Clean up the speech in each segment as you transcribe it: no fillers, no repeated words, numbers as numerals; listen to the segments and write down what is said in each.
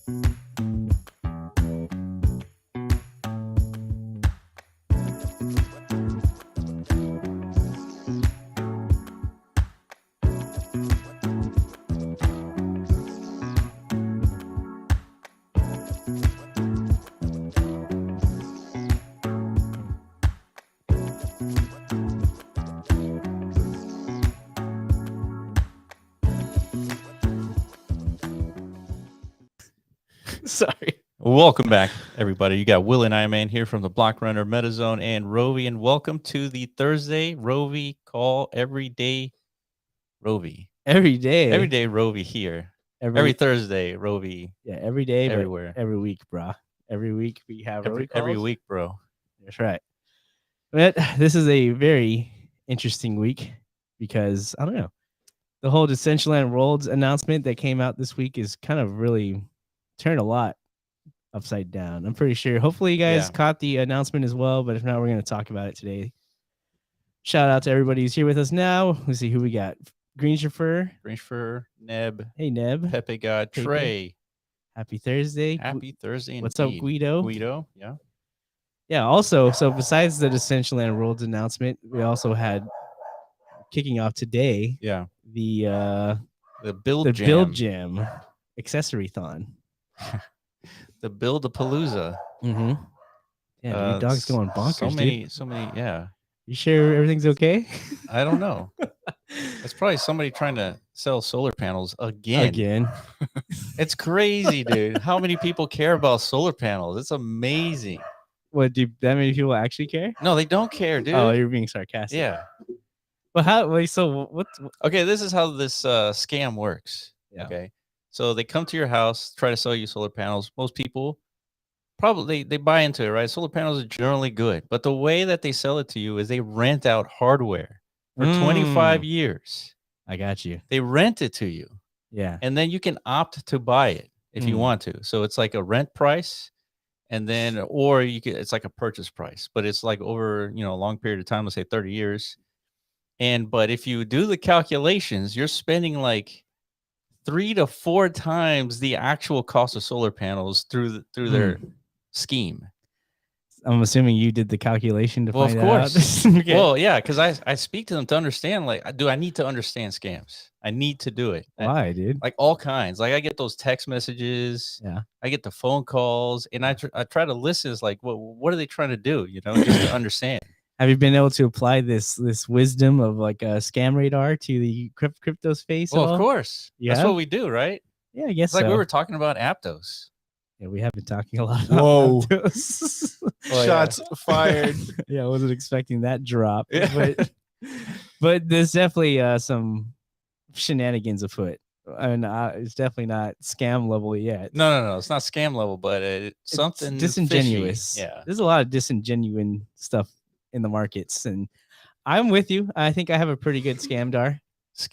Sorry. Welcome back, everybody. You got Will and I Man here from the Block Runner MetaZone and Rovi, and welcome to the Thursday Rovi call. Everyday Rovi. Every day. Everyday Rovi here. Every Thursday Rovi. Yeah, every day, everywhere. But every week, bro. Every week we have Rovi calls. Every week, bro. That's right. But this is a very interesting week because, I don't know, the whole Decentraland Worlds announcement that came out this week is kind of really turned a lot upside down. I'm pretty sure. Hopefully you guys caught the announcement as well, but if not, we're going to talk about it today. Shout out to everybody who's here with us now. Let's see who we got. Green Chauffeur, Neb. Hey, Neb. Pepe God, Trey. Happy Thursday. Happy Thursday. What's up, Guido? Guido, yeah. Yeah, also, so besides the Decentraland Worlds announcement, we also had kicking off today. Yeah. The Build Jam accessory-thon. The Build-a-Palooza. Mm-hmm. Yeah, dude, dog's going bonkers. So many, yeah. You sure everything's okay? I don't know. It's probably somebody trying to sell solar panels again. It's crazy, dude. How many people care about solar panels? It's amazing. What, do that many people actually care? No, they don't care, dude. Oh, you're being sarcastic. Yeah. Well, how? Wait, so what? Okay, this is how this scam works. Yeah. Okay. So they come to your house, try to sell you solar panels. Most people probably they buy into it, right? Solar panels are generally good, but the way that they sell it to you is they rent out hardware for 25 years. I got you. They rent it to you. Yeah. And then you can opt to buy it if you want to. So it's like a rent price, and then or you can it's like a purchase price, but it's like over, a long period of time, let's say 30 years. But if you do the calculations, you're spending like 3 to 4 times the actual cost of solar panels through their scheme. I'm assuming you did the calculation to find of course. out. Okay. Well, yeah, because I speak to them to understand. Like, I need to understand scams? I need to do it. Why, dude? Like all kinds. Like I get those text messages. Yeah. I get the phone calls, and I try to listen. It's like, what are they trying to do? Just to understand. Have you been able to apply this wisdom of like a scam radar to the crypto space? Well, of course. Yeah. That's what we do, right? Yeah, I guess it's like we were talking about Aptos. Yeah, we have been talking a lot about Aptos. Shots fired. Yeah, I wasn't expecting that drop. Yeah. But there's definitely some shenanigans afoot. I mean, it's definitely not scam level yet. No. It's not scam level, but it's something disingenuous. Fishy. Yeah. There's a lot of disingenuous stuff in the markets, and I'm with you. I think I have a pretty good scamdar.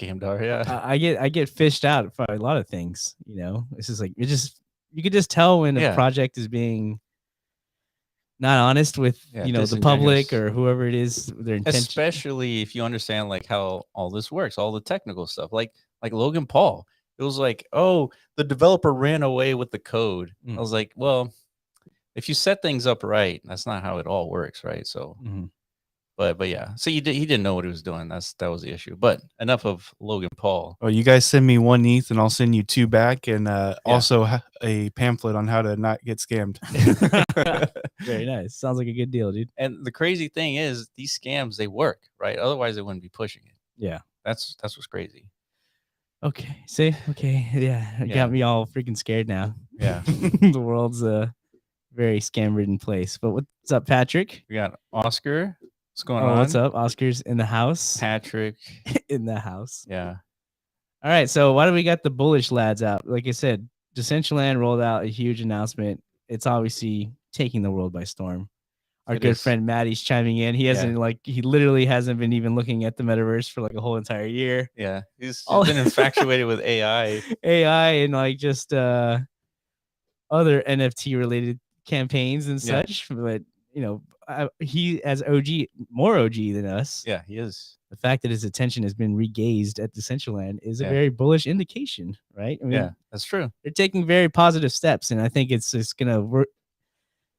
Yeah. I get fished out for a lot of things. It's just like you could just tell when a project is being not honest with the public or whoever it is, their intention. Especially if you understand like how all this works, all the technical stuff. Like Logan Paul, it was like, oh, the developer ran away with the code. I was like, well, if you set things up right, that's not how it all works, right? So, but yeah. So he didn't know what he was doing. That was the issue. But enough of Logan Paul. Oh, you guys send me 1 ETH, and I'll send you 2 back, and also a pamphlet on how to not get scammed. Very nice. Sounds like a good deal, dude. And the crazy thing is, these scams, they work, right? Otherwise, they wouldn't be pushing it. Yeah, that's what's crazy. Okay. See. Okay. Yeah. Got me all freaking scared now. Yeah. The world's very scam-ridden place. But what's up, Patrick? We got Oscar. What's going on? What's up? Oscar's in the house. Patrick. In the house. Yeah. All right. So why do we got the bullish lads out? Like I said, Decentraland rolled out a huge announcement. It's obviously taking the world by storm. Our good friend Maddie's chiming in. He hasn't he literally hasn't been even looking at the metaverse for like a whole entire year. Yeah. He's been infatuated with AI. And like just other NFT related campaigns and such. But he as OG, more OG than us. Yeah, he is. The fact that his attention has been regazed at Decentraland is a Yeah. very bullish indication, right? I mean, Yeah, that's true. they're taking very positive steps, and I think it's just gonna work.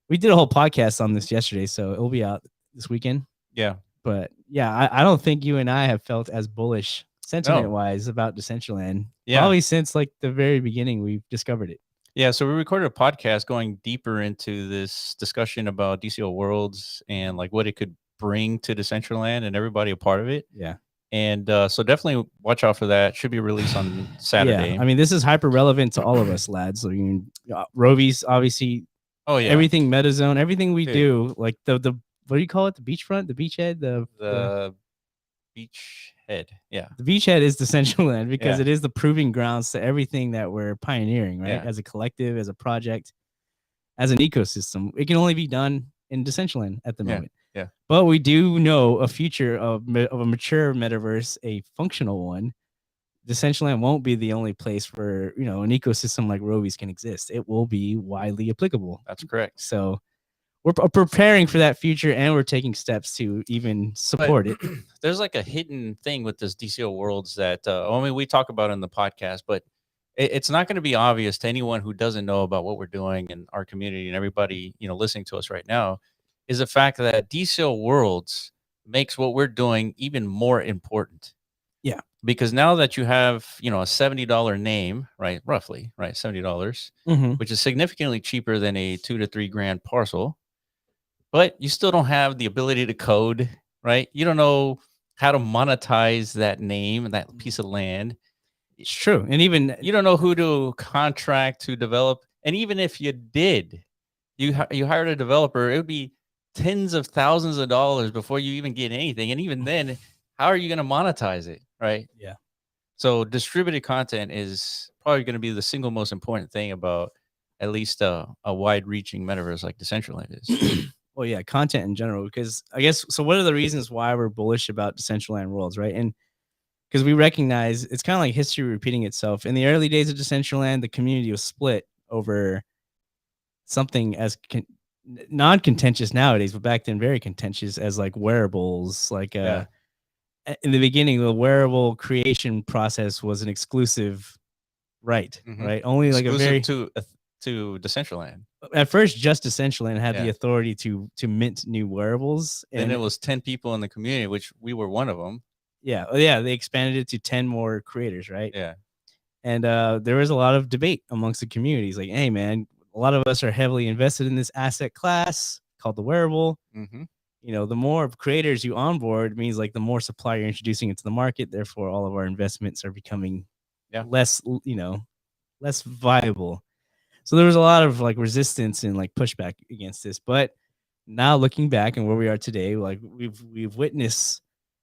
We did a whole podcast on this yesterday, so it'll be out this weekend. Yeah. But yeah, I don't think you and I have felt as bullish sentiment wise about Decentraland. Yeah. Probably since like the very beginning we've discovered it. Yeah, so we recorded a podcast going deeper into this discussion about DCO Worlds and like what it could bring to Decentraland and everybody a part of it. Yeah. And so definitely watch out for that. Should be released on Saturday. Yeah. I mean, this is hyper relevant to all of us, lads. So you can, Rovi's obviously. Oh yeah. Everything MetaZone, everything we do, like the what do you call it? The beachfront, the beachhead, the beach head. Yeah. The beachhead is Decentraland because Yeah. it is the proving grounds to everything that we're pioneering, right? Yeah. As a collective, as a project, as an ecosystem. It can only be done in Decentraland at the moment. Yeah. But we do know a future of a mature metaverse, a functional one. Decentraland won't be the only place where, an ecosystem like Rovi's can exist. It will be widely applicable. That's correct. So we're preparing for that future, and we're taking steps to even support it. There's like a hidden thing with this DCO Worlds that we talk about in the podcast, but it's not going to be obvious to anyone who doesn't know about what we're doing in our community and everybody, listening to us right now, is the fact that DCO Worlds makes what we're doing even more important. Yeah. Because now that you have, a $70 name, right? Roughly, right? $70, which is significantly cheaper than a $2 to $3 grand parcel, but you still don't have the ability to code, right? You don't know how to monetize that name and that piece of land. It's true. And even you don't know who to contract to develop. And even if you did, you hired a developer, it would be tens of thousands of dollars before you even get anything. And even then, how are you going to monetize it? Right. Yeah. So distributed content is probably going to be the single most important thing about at least a wide reaching metaverse like Decentraland is. Well, yeah, content in general, because I guess, so what are the reasons why we're bullish about Decentraland Worlds, right? And because we recognize it's kind of like history repeating itself. In the early days of Decentraland, the community was split over something as non-contentious nowadays, but back then very contentious as like wearables, like in the beginning, the wearable creation process was an exclusive right, right? Only exclusive like a very to Decentraland. At first, just Decentraland had the authority to mint new wearables, and it was 10 people in the community, which we were one of them. Yeah, they expanded it to 10 more creators, right? Yeah, and there was a lot of debate amongst the communities, like, hey, man, a lot of us are heavily invested in this asset class called the wearable. The more creators you onboard means like the more supply you're introducing into the market. Therefore, all of our investments are becoming less viable. So there was a lot of like resistance and like pushback against this. But now looking back and where we are today, like we've witnessed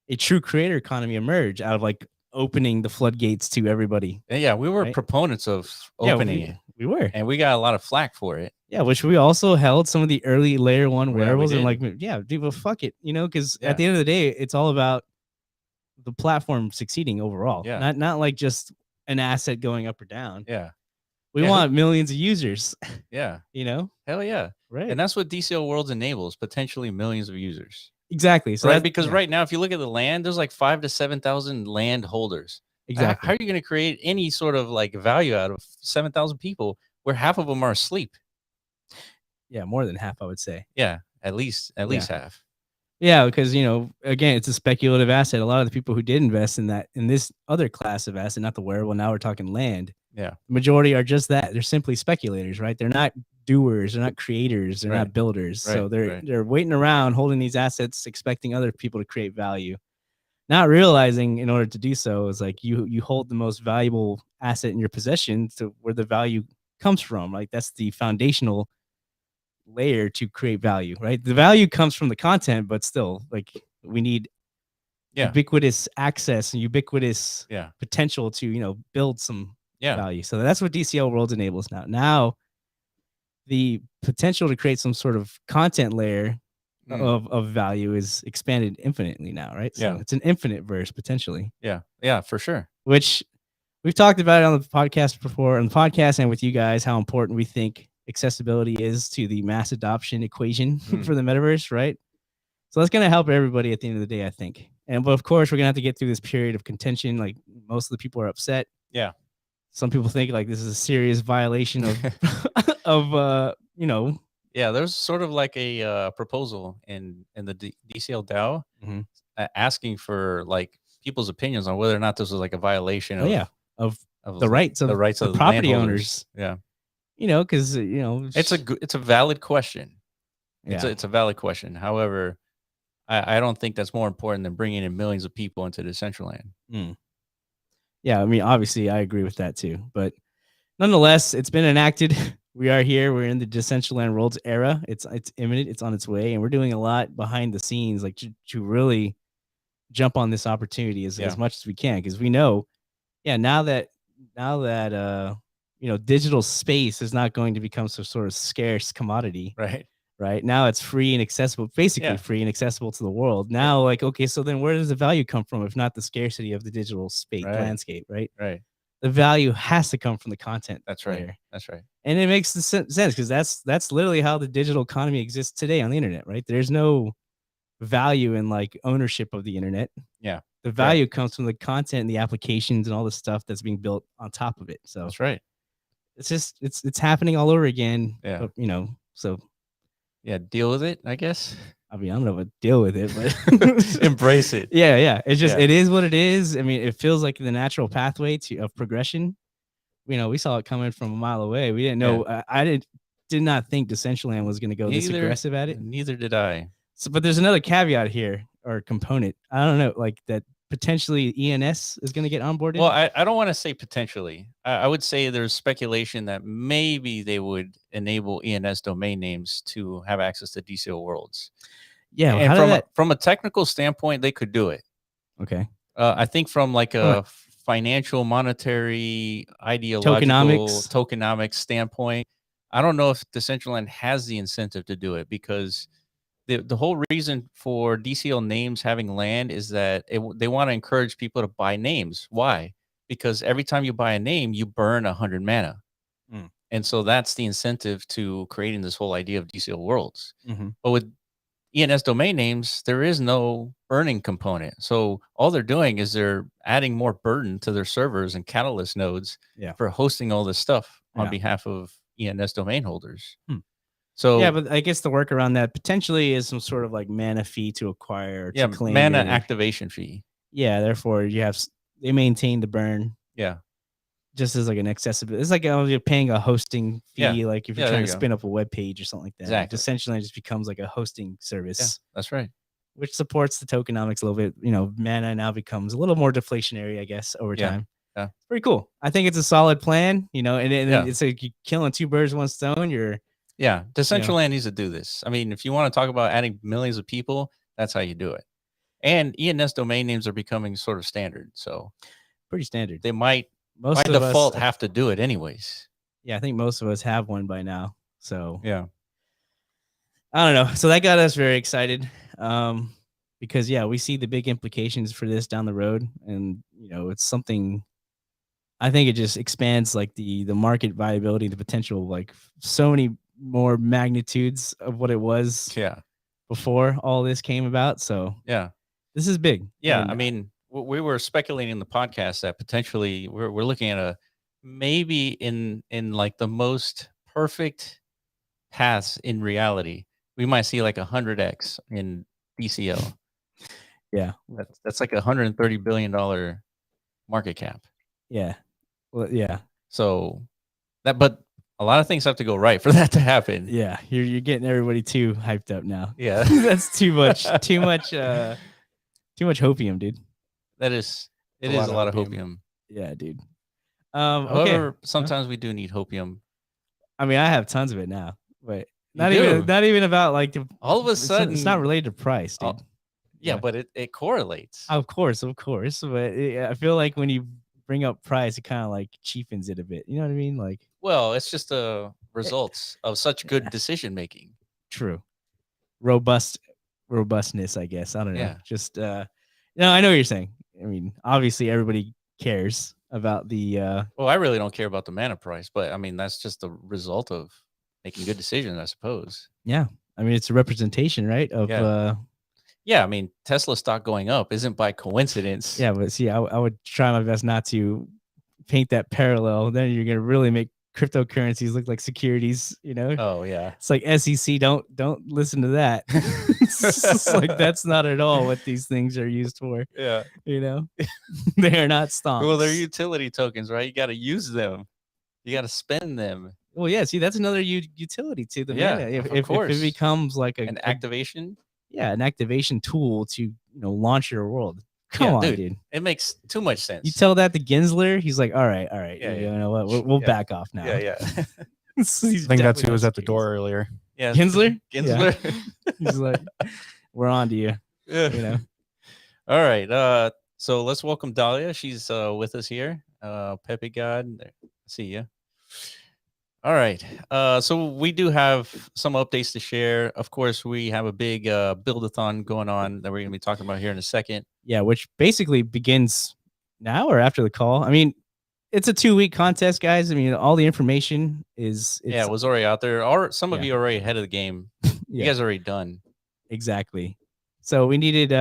a true creator economy emerge out of like opening the floodgates to everybody. Yeah, we were proponents of opening it. We were, and we got a lot of flack for it. Yeah, which we also held some of the early layer one wearables and like, dude, well, fuck it, because at the end of the day, it's all about the platform succeeding overall. Yeah, not like just an asset going up or down. Yeah, we want millions of users. Yeah, hell yeah, right. And that's what DCO Worlds enables, potentially millions of users. Exactly. So because right now, if you look at the land, there's like 5,000 to 7,000 land holders. Exactly. How are you going to create any sort of like value out of 7,000 people where half of them are asleep? Yeah, more than half, I would say. Yeah, at least half. Yeah, because again, it's a speculative asset. A lot of the people who did invest in this other class of asset, not the wearable, now we're talking land. Yeah, the majority are just that. They're simply speculators, right? They're not doers, they're not creators, they're not builders. So they're waiting around, holding these assets, expecting other people to create value. Not realizing in order to do so is like you hold the most valuable asset in your possession to where the value comes from. Like that's the foundational layer to create value, right? The value comes from the content, but still, like we need ubiquitous access and ubiquitous potential to build some value. So that's what DCO Worlds enables now. Now, the potential to create some sort of content layer of value is expanded infinitely now, right? So it's an infinite verse potentially. Yeah, for sure. Which we've talked about it on the podcast before, on the podcast and with you guys, how important we think accessibility is to the mass adoption equation Mm. for the metaverse, right? So that's going to help everybody at the end of the day, I think. And but of course, we're going to have to get through this period of contention. Like most of the people are upset. Yeah. Some people think like this is a serious violation of of Yeah, there's sort of like a proposal in the DCL DAO Mhm. Asking for like people's opinions on whether or not this was like a violation of of the rights of the rights the of the property landholders. owners. Yeah, Because it's a valid question. yeah. It's a valid question. However, I don't think that's more important than bringing in millions of people into Decentraland. Yeah, I mean, obviously, I agree with that too. But nonetheless, it's been enacted. We are here. We're in the Decentraland Worlds era. It's imminent. It's on its way, and we're doing a lot behind the scenes, like to really jump on this opportunity as much as we can, because we know, now that digital space is not going to become some sort of scarce commodity. Right now, it's free and accessible, basically free and accessible to the world. Now, like, okay, so then where does the value come from if not the scarcity of the digital space landscape, right? Right. The value has to come from the content. That's right. layer. That's right. And it makes the sense because that's literally how the digital economy exists today on the internet, right? There's no value in like ownership of the internet. Yeah. The value comes from the content and the applications and all the stuff that's being built on top of it. So that's right. It's just it's happening all over again. Yeah. But, so yeah, deal with it, I guess. I mean, I don't know what to deal with it, but embrace it. Yeah. It's just it is what it is. I mean, it feels like the natural pathway of progression. We saw it coming from a mile away. We didn't know. I did not think Decentraland was going to go this aggressive at it. Neither did I. So, but there's another caveat here or component. I don't know, like that potentially ENS is going to get onboarded. Well, I don't want to say potentially. I would say there's speculation that maybe they would enable ENS domain names to have access to DCO worlds. Yeah, and from a technical standpoint, they could do it. Okay. I think from like a financial, monetary, ideological, tokenomics standpoint, I don't know if Decentraland has the incentive to do it, because the whole reason for DCL names having land is that they want to encourage people to buy names. Why? Because every time you buy a name, you burn 100 mana. And so that's the incentive to creating this whole idea of DCL worlds. But with ENS domain names, there is no burning component. So all they're doing is they're adding more burden to their servers and Catalyst nodes for hosting all this stuff on behalf of ENS domain holders. So yeah, but I guess the work around that potentially is some sort of like mana fee to acquire. To claim mana activation fee. Yeah, therefore they maintain the burn. Yeah. Just as like an accessibility. It's like you're paying a hosting fee, like if you're trying to spin up a web page or something like that. Exactly. Essentially, it just becomes like a hosting service. Yeah, that's right. Which supports the tokenomics a little bit. Mana now becomes a little more deflationary, I guess, over time. Yeah. It's pretty cool. I think it's a solid plan, and it's like you're killing two birds with one stone. Decentraland needs to do this. I mean, if you want to talk about adding millions of people, that's how you do it. And ENS domain names are becoming sort of standard. So pretty standard. They might by default have to do it anyways. Yeah, I think most of us have one by now. So yeah, I don't know. So that got us very excited, because we see the big implications for this down the road, and it's something. I think it just expands like the market viability, the potential, like so many more magnitudes of what it was. Before all this came about. So this is big. Yeah, I mean, we were speculating in the podcast that potentially we're looking at maybe in like the most perfect paths in reality, we might see like 100x in DCO. Yeah, that's like $130 billion market cap. Yeah, well, yeah. So but a lot of things have to go right for that to happen. Yeah, you're getting everybody too hyped up now. Yeah, that's too much. Too much hopium, dude. It is a lot of hopium. Yeah, dude. However, sometimes we do need hopium. I mean, I have tons of it now, but not even about like all of a sudden it's not related to price, dude. But it correlates. Of course. But I feel like when you bring up price, it kind of like cheapens it a bit. You know what I mean? Like, well, it's just the results of such good decision making. True. Robustness, I guess. I don't know. Yeah. Just I know what you're saying. I mean, obviously everybody cares about the well, I really don't care about the mana price, but I mean that's just the result of making good decisions, I suppose. Yeah. I mean, it's a representation, right? Of Yeah, I mean, Tesla stock going up isn't by coincidence. yeah, but see, I would try my best not to paint that parallel. Then you're gonna really make cryptocurrencies look like securities, you know? Oh yeah. It's like SEC, don't listen to that. It's like that's not at all what these things are used for. Yeah. You know, they are not stocks. Well, they're utility tokens, right? You got to use them. You got to spend them. Well, yeah. See, that's another utility to the Yeah, mana. If of if course. it becomes like An activation. an activation tool to launch your world. Come on, dude. It makes too much sense. You tell that to Ginsler, he's like, all right. Yeah, you know what? We'll back off now. Yeah. I think that's who was at the door earlier. Yeah, Ginsler. Ginsler. Yeah. He's like, we're on to you. Yeah. You know. All right. So let's welcome Dahlia. She's with us here. Pepe God. See you. All right. So we do have some updates to share. Of course, we have a big build-a-thon going on that we're going to be talking about here in a second. Yeah, which basically begins now or after the call. I mean, it's a 2-week contest, guys. I mean, all the information is It was already out there. Or some of you are already ahead of the game. You guys are already done. Exactly. So we needed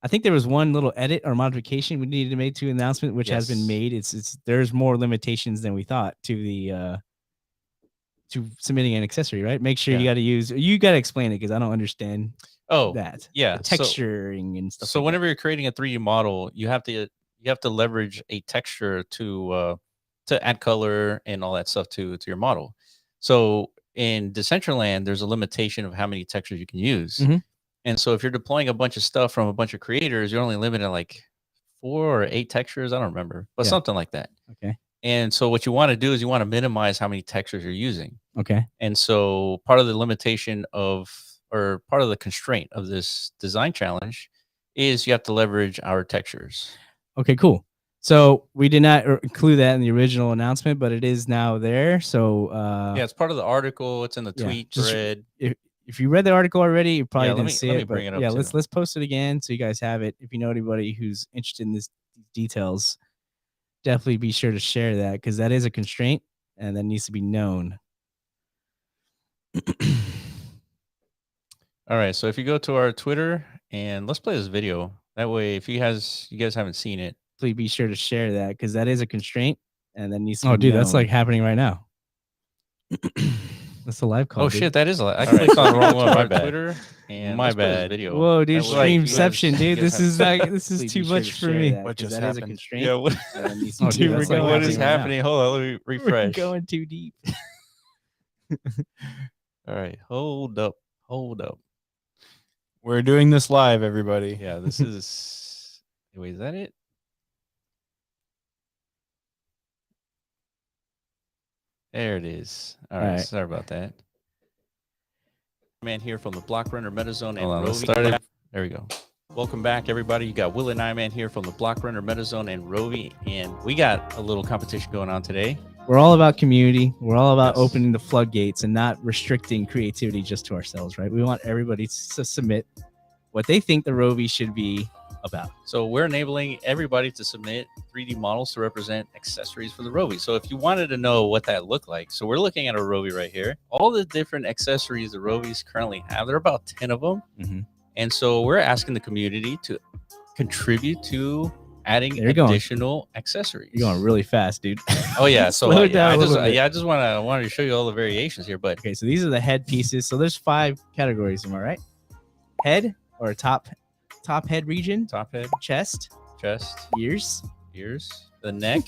I think there was one little edit or modification we needed to make to the announcement, which has been made. It's there's more limitations than we thought to the to submitting an accessory, right? Make sure you got to explain it because I don't understand that. Yeah. The texturing and stuff. So like whenever you're creating a 3D model, you have to leverage a texture to add color and all that stuff to your model. So in Decentraland, there's a limitation of how many textures you can use. Mhm. And so if you're deploying a bunch of stuff from a bunch of creators, you're only limited to like 4 or 8 textures. I don't remember, but something like that. Okay. And so what you want to do is you want to minimize how many textures you're using. Okay. And so part of the limitation or part of the constraint of this design challenge is you have to leverage our textures. Okay, cool. So we did not include that in the original announcement, but it is now there. So yeah, it's part of the article. It's in the tweet thread. If you read the article already, you probably didn't see it. Let me bring it up. Yeah, let's post it again so you guys have it. If you know anybody who's interested in these details, definitely be sure to share that because that is a constraint and that needs to be known. All right, so if you go to our Twitter and let's play this video. That way, if you guys haven't seen it, please be sure to share that because that is a constraint and that needs to be known. That's like happening right now. That's a live call. Oh shit, that is a live. I clicked on the wrong one. My bad. Twitter and my bad. Video. Whoa, dude, streamception, dude. This is too much for me. What just that happened? Is a constraint. Yeah. What, what is happening? Hold on, let me refresh. We're going too deep. All right, hold up. We're doing this live, everybody. Yeah, this is. Wait, is that it? There it is. All right. Sorry about that. Man here from the Block Runner MetaZone and Rovi. There we go. Welcome back, everybody. You got Will and I Man here from the Block Runner MetaZone and Rovi, and we got a little competition going on today. We're all about community. We're all about opening the floodgates and not restricting creativity just to ourselves, right? We want everybody to submit what they think the Rovi should be about. So we're enabling everybody to submit 3D models to represent accessories for the Rovi. So if you wanted to know what that looked like, so we're looking at a Rovi right here. All the different accessories the Rovis currently have, there are about 10 of them. Mm-hmm. And so we're asking the community to contribute to adding additional accessories. You're going really fast, dude. Oh yeah. So I just wanted to show you all the variations here. But okay, so these are the head pieces. So there's 5 categories, am I right? Head or top head region, top head, chest, ears, the neck,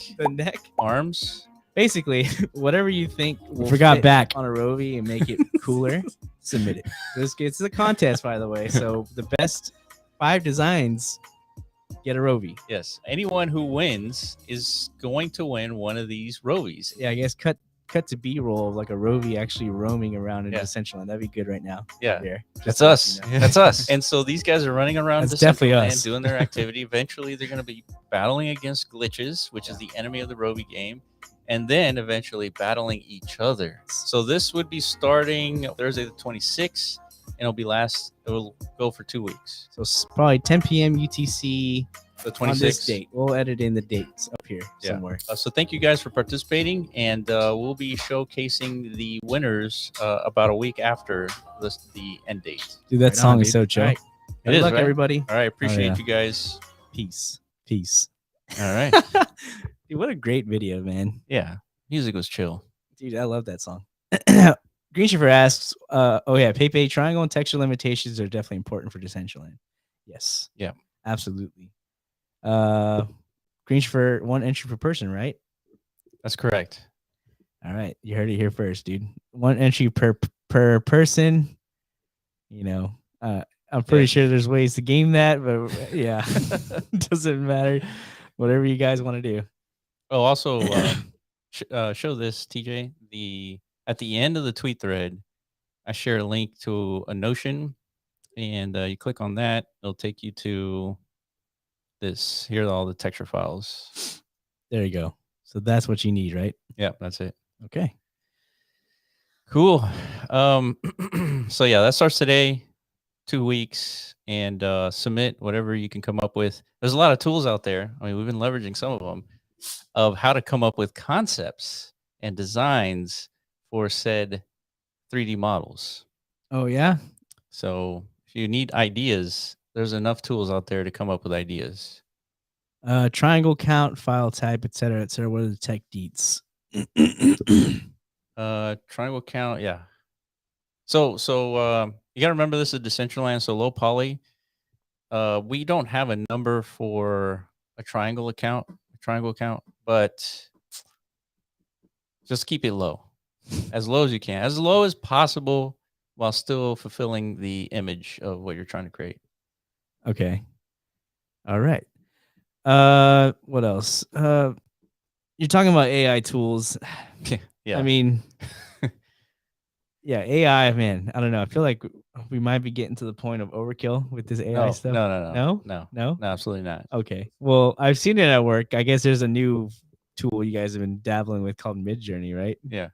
arms. Basically, whatever you think will fit back on a Rovi and make it cooler, submit it. It's a contest, by the way. So the best 5 designs get a Rovi. Yes, anyone who wins is going to win one of these Rovis. Yeah, I guess cut to B-roll of like a Rovi actually roaming around in Decentraland. That'd be good right now. Yeah, there. That's us. You know. That's us. And so these guys are running around Decentraland doing their activity. Eventually, they're going to be battling against glitches, which is the enemy of the Rovi game, and then eventually battling each other. So this would be starting Thursday the 26th, and it will go for 2 weeks. So probably 10 p.m. UTC, The on this 26th. date. We'll edit in the dates up here somewhere. So thank you guys for participating, and we'll be showcasing the winners about a week after the end date. Dude, that Right song on, is dude. so chill. All right. Good It is, luck, right? everybody. All right, appreciate yeah. you guys. Peace. Peace. All right. Dude, what a great video, man. Yeah, music was chill. Dude, I love that song. Green Shifter asks, oh yeah, Pepe, triangle and texture limitations are definitely important for Decentraland. Yes. Yeah. Absolutely. Green Shifter, 1 entry per person, right? That's correct. All right. You heard it here first, dude. 1 entry per person. You know, I'm pretty sure there's ways to game that, but yeah, doesn't matter. Whatever you guys want to do. Oh, also, show this, TJ. At the end of the tweet thread, I share a link to a Notion, and you click on that. It'll take you to this. Here are all the texture files. There you go. So that's what you need, right? Yeah, that's it. Okay. Cool. So yeah, that starts today. 2 weeks, and submit whatever you can come up with. There's a lot of tools out there. I mean, we've been leveraging some of them of how to come up with concepts and designs for said 3D models. Oh yeah. So if you need ideas, there's enough tools out there to come up with ideas. Triangle count, file type, etc., etc. What are the tech deets? Triangle count, yeah. So you gotta remember this is Decentraland, so low poly. We don't have a number for a triangle count, but just keep it low, as low as you can, as low as possible, while still fulfilling the image of what you're trying to create. Okay. All right. What else? You're talking about AI tools. Yeah. I mean, yeah, AI, man. I don't know. I feel like we might be getting to the point of overkill with this AI stuff. No, absolutely not. Okay. Well, I've seen it at work. I guess there's a new tool you guys have been dabbling with called Midjourney, right? Yeah.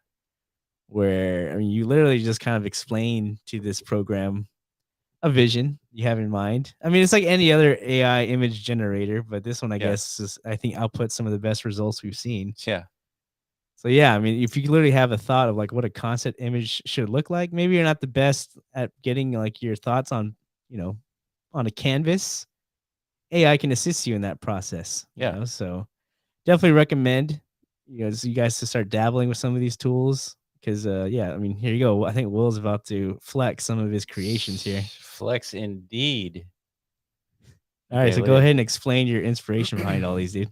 Where, I mean, you literally just kind of explain to this program a vision you have in mind. I mean, it's like any other AI image generator, but this one, I guess, is, I think, outputs some of the best results we've seen. Yeah. So yeah, I mean, if you literally have a thought of like what a concept image should look like, maybe you're not the best at getting like your thoughts on, you know, on a canvas. AI can assist you in that process. Yeah. You know? So definitely recommend you guys to start dabbling with some of these tools because yeah, I mean, here you go. I think Will's about to flex some of his creations here. Flex indeed. All right, so go ahead and explain your inspiration behind all these, dude.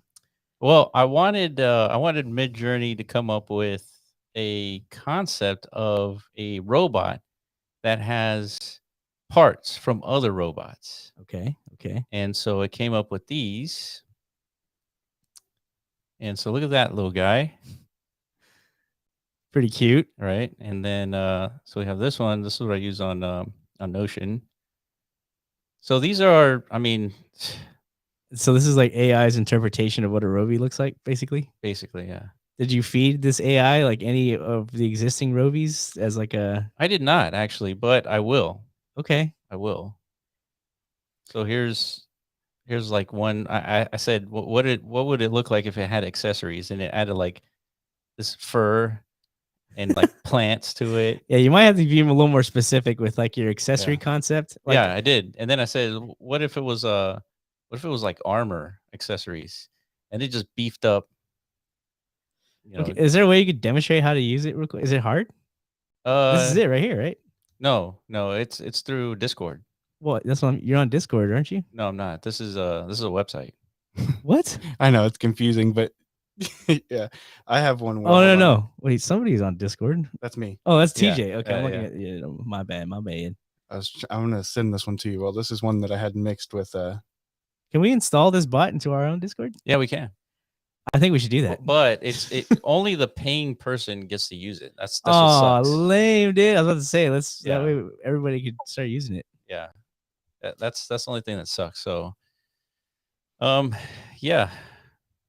Well, I wanted Midjourney to come up with a concept of a robot that has parts from other robots. Okay. And so it came up with these. And so look at that little guy. Pretty cute. Right. And then so we have this one. This is what I use on Notion. So these are, I mean, so this is like AI's interpretation of what a Rovi looks like, basically? Basically, yeah. Did you feed this AI like any of the existing Rovis as like a... I did not actually, but I will. Okay. I will. So here's like one. I said, what would it look like if it had accessories, and it added like this fur and like plants to it. Yeah, you might have to be a little more specific with like your accessory concept. Like, yeah, I did. And then I said, what if it was like armor accessories, and it just beefed up. You know, okay. Is there a way you could demonstrate how to use it real quick? Is it hard? This is it right here, right? No, it's through Discord. What? That's what you're on Discord, aren't you? No, I'm not. This is a website. What? I know it's confusing, but yeah, I have one. Oh no! Wait, somebody's on Discord. That's me. Oh, that's TJ. Yeah, Okay, I'm looking yeah. at. My bad. I'm gonna send this one to you. Well, this is one that I had mixed with. Can we install this bot into our own Discord? Yeah, we can. I think we should do that. But it only the paying person gets to use it. That's oh, what sucks. Lame, dude. I was about to say that way everybody could start using it. Yeah, that's the only thing that sucks. So, yeah.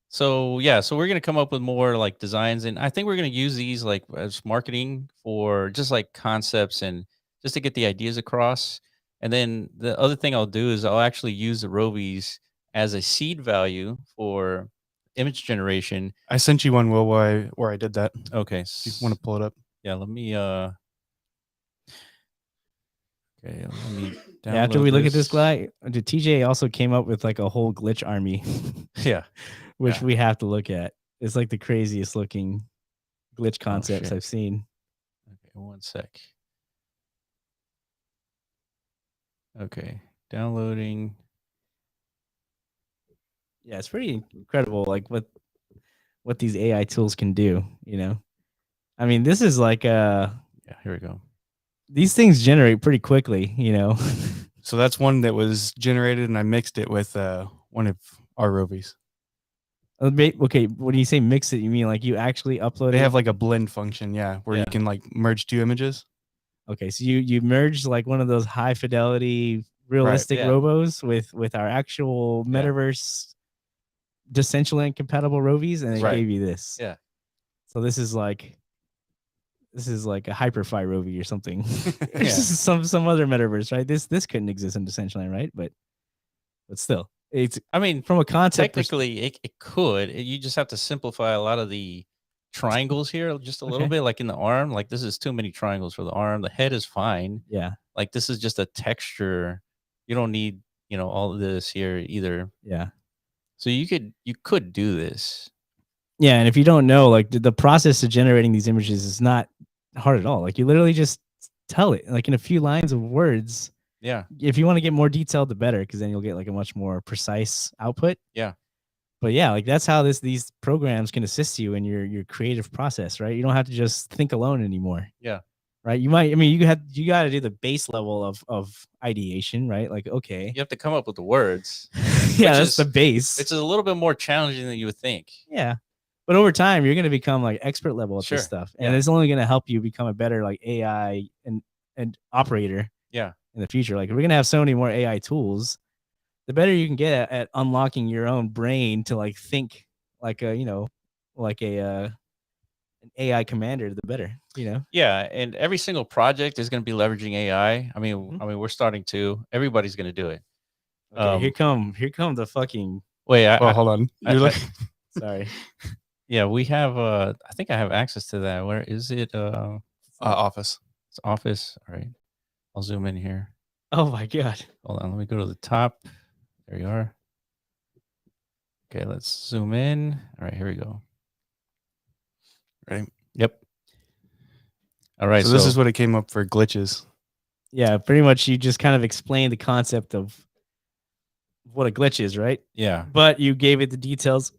So we're gonna come up with more like designs, and I think we're gonna use these like as marketing for just like concepts and just to get the ideas across. And then the other thing I'll do is I'll actually use the Rovies as a seed value for image generation. I sent you one, Will, where I did that. Okay. If you want to pull it up. Yeah, let me okay, let me Yeah, after we download look at this guy, the TJ also came up with like a whole glitch army, Yeah. which Yeah. we have to look at. It's like the craziest looking glitch concepts shit. I've seen. Okay, one sec. Okay, downloading. Yeah, it's pretty incredible, like what these AI tools can do. You know, I mean, this is like Yeah, here we go. these things generate pretty quickly. You know, So that's one that was generated, and I mixed it with one of our Rovies. okay. When you say mix it, you mean like you actually upload They it? have like a blend function, yeah, where you Yeah. can like merge two images. Okay, so you merge like one of those high fidelity realistic yeah. robos with our actual Yeah. metaverse Decentraland compatible Rovies, and it Right. gave you this. Yeah. So this is like a Hyperfly Rovi or something. Yeah. some other metaverse, right? This couldn't exist in Decentraland, right? But still, it's I mean, from a concept technically it could. You just have to simplify a lot of the triangles here just a little Okay. bit, like in the arm. Like this is too many triangles for the arm. The head is fine. Yeah. Like this is just a texture. You don't need, all of this here either. Yeah. So you could do this. Yeah, and if you don't know, like the process of generating these images is not hard at all. Like you literally just tell it like in a few lines of words. Yeah. If you want to get more detailed, the better, because then you'll get like a much more precise output. Yeah. But yeah, like that's how these programs can assist you in your creative process, right? You don't have to just think alone anymore. Yeah. Right. You got to do the base level of ideation, right? Like, okay. You have to come up with the words. Yeah, which that's is- the base. It's a little bit more challenging than you would think. Yeah. But over time, you're going to become like expert level at Sure. this stuff. And Yeah. it's only going to help you become a better like AI and operator Yeah. in the future. Like, we're going to have so many more AI tools. The better you can get at unlocking your own brain to like think like an AI commander, the better, Yeah, and every single project is going to be leveraging AI. I mean, Mhm. we're starting to. Everybody's going to do it. Okay, here come the fucking. Wait, Hold on. You're like, Sorry. yeah, we have. I think I have access to that. Where is it? Office. It's Office. All right, I'll zoom in here. Oh my god. Hold on, let me go to the top. There you are. Okay, let's zoom in. All right, here we go. Right. Yep. All right. So this is what it came up for glitches. Yeah, pretty much you just kind of explained the concept of what a glitch is, right? Yeah. But you gave it the details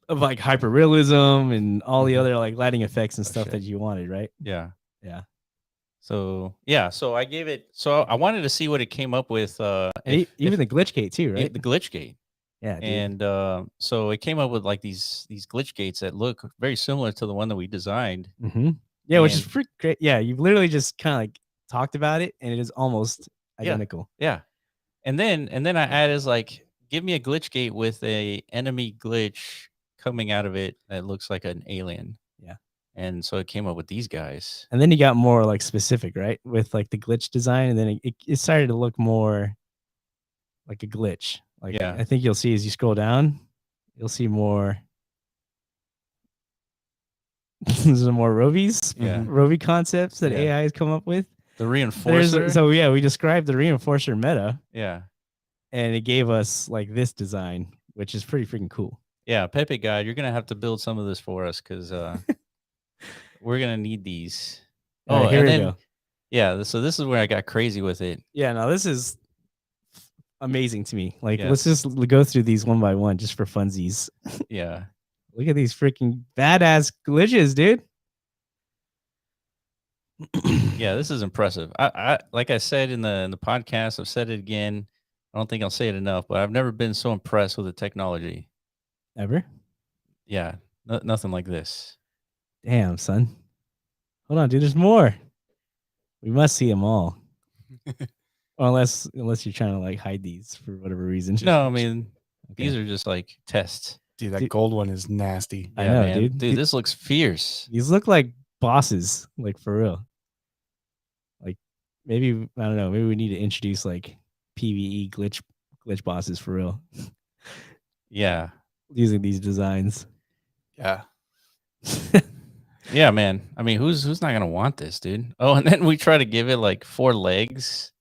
of like hyperrealism and all the other like lighting effects and stuff shit. that you wanted, right? Yeah. Yeah. So yeah, so I gave it. So I wanted to see what it came up with. And even the glitch gate too, right? the glitch gate. Yeah, dude. And so it came up with like these glitch gates that look very similar to the one that we designed. Yeah, which is and- pretty great. Yeah, you've literally just kind of like talked about it, and it is almost identical. Yeah. And then I added like, give me a glitch gate with a enemy glitch coming out of it that looks like an alien. Yeah. And so it came up with these guys. And then you got more like specific, right? With like the glitch design, and then it started to look more like a glitch. Like, Yeah. I think you'll see as you scroll down, you'll see more. There's more Rovies, Yeah. Rovi concepts that Yeah. AI has come up with. The reinforcer. So yeah, we described the reinforcer meta, Yeah. and it gave us like this design, which is pretty freaking cool. Yeah. Pepe guide, you're going to have to build some of this for us because we're going to need these. All right, here and we then, go. Yeah. So this is where I got crazy with it. Yeah, no, this is amazing to me. Like, Yeah. let's just go through these one by one just for funsies. Yeah. Look at these freaking badass glitches, dude. Yeah, this is impressive. I like I said in the podcast, I've said it again. I don't think I'll say it enough, but I've never been so impressed with the technology. Ever? Yeah, nothing like this. Damn, son. Hold on, dude. There's more. We must see them all. Well, unless you're trying to like hide these for whatever reason. No, I mean Okay. these are just like tests. Dude, that Dude. gold one is nasty. I know, man. dude. Dude, this looks fierce. These look like bosses, like for real. Like maybe I don't know. Maybe we need to introduce like PVE glitch bosses for real. Yeah. using these designs. Yeah. Yeah, man. I mean, who's not gonna want this, dude? Oh, and then we try to give it like 4 legs,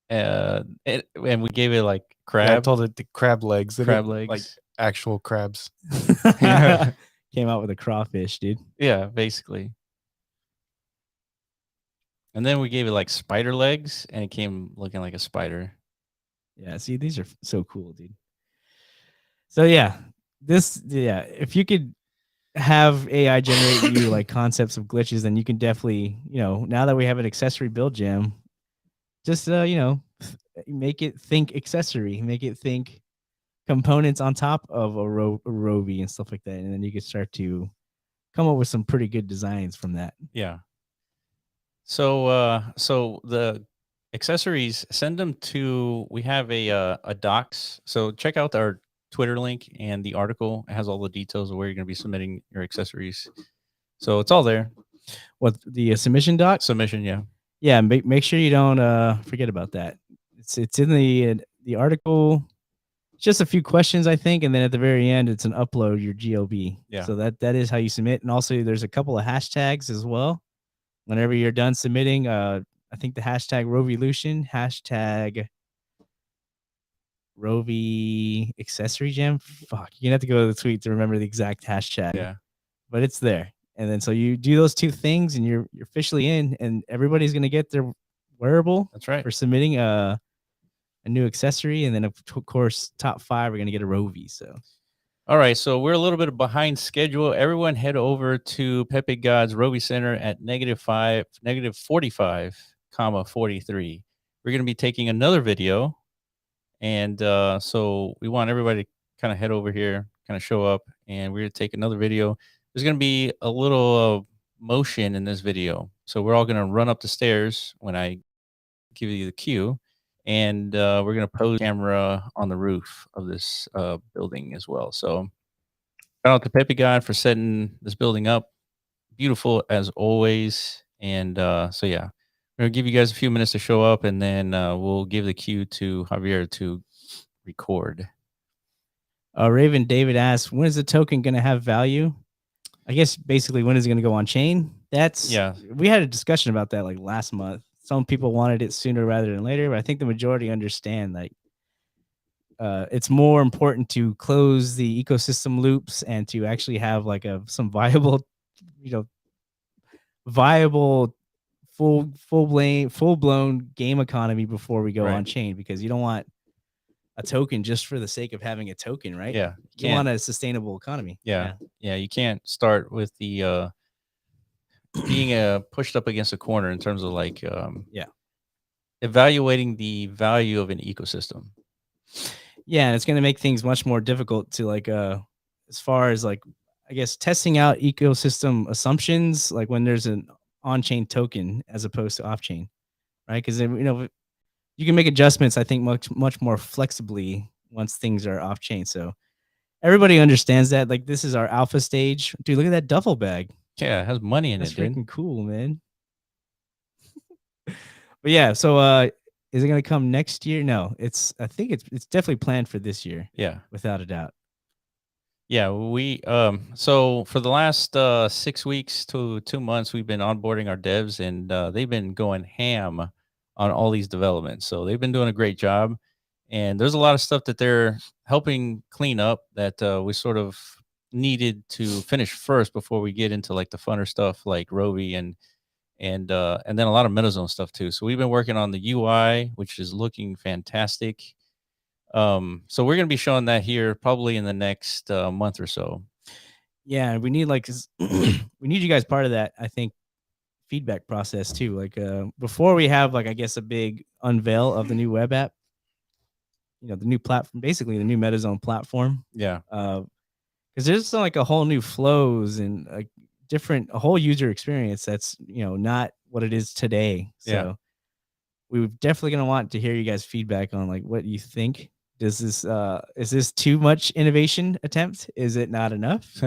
and we gave it like Yeah, I crab told it the crab legs. They crab look like legs. actual crabs. Yeah. Came out with a crawfish, dude. Yeah, basically. And then we gave it like spider legs, and it came looking like a spider. Yeah, see, these are so cool, dude. So yeah, if you could have AI generate you like concepts of glitches, then you can definitely, now that we have an accessory build jam, just make it think accessory, make it think components on top of a Rovi and stuff like that, and then you can start to come up with some pretty good designs from that. Yeah. So the accessories, send them to. We have a docs. So check out our Twitter link, and the article has all the details of where you're going to be submitting your accessories. So it's all there. What the submission doc? Submission, yeah. Yeah, make sure you don't forget about that. It's in the article. It's just a few questions, I think, and then at the very end, it's an upload your GLB. Yeah. So that is how you submit, and also there's a couple of hashtags as well. Whenever you're done submitting, I think the hashtag Rovolution, hashtag Rovi accessory jam. Fuck, you're gonna have to go to the tweet to remember the exact hashtag. Yeah. But it's there. And then so you do those two things and you're officially in, and everybody's gonna get their wearable That's right. for submitting a new accessory, and then of course top 5 are gonna get a Rovi. So All right, so we're a little bit behind schedule. Everyone head over to Pepe God's Rovi Center at -45, 43. We're going to be taking another video, and so we want everybody to kind of head over here, kind of show up, and we're going to take another video. There's going to be a little motion in this video, so we're all going to run up the stairs when I give you the cue, and we're going to pose camera on the roof of this building as well. So shout out to Pepe God for setting this building up. Beautiful as always. And so, yeah, I'm going to give you guys a few minutes to show up, and then we'll give the cue to Javier to record. Raven David asks, when is the token going to have value? I guess basically when is it going to go on chain? We had a discussion about that like last month. Some people wanted it sooner rather than later, but I think the majority understand like it's more important to close the ecosystem loops and to actually have like some viable, full blown game economy before we go on chain, because you don't want a token just for the sake of having a token, right? Yeah, you want a sustainable economy. Yeah, you can't start with the being pushed up against a corner in terms of like evaluating the value of an ecosystem. Yeah, and it's going to make things much more difficult to like as far as like I guess testing out ecosystem assumptions, like when there's an on-chain token as opposed to off-chain, right? Because you can make adjustments, I think, much more flexibly once things are off-chain. So everybody understands that. Like, this is our alpha stage. Dude, look at that duffel bag. Yeah, it has money in That's it, dude. freaking cool, man. But yeah, so is it going to come next year? No, I think it's definitely planned for this year. Yeah, without a doubt. Yeah, we so for the last 6 weeks to 2 months, we've been onboarding our devs, and they've been going ham on all these developments. So they've been doing a great job, and there's a lot of stuff that they're helping clean up that we sort of needed to finish first before we get into like the funner stuff like Rovi and then a lot of MetaZone stuff too. So we've been working on the UI, which is looking fantastic. So we're gonna be showing that here probably in the next month or so. Yeah, we need we need you guys part of that, I think, feedback process too. Like before we have like I guess a big unveil of the new web app, the new platform, basically the new MetaZone platform. Yeah. Because there's like a whole new flows and a whole user experience that's not what it is today. So we're definitely gonna want to hear you guys' feedback on like what you think. Is this too much innovation attempt? Is it not enough?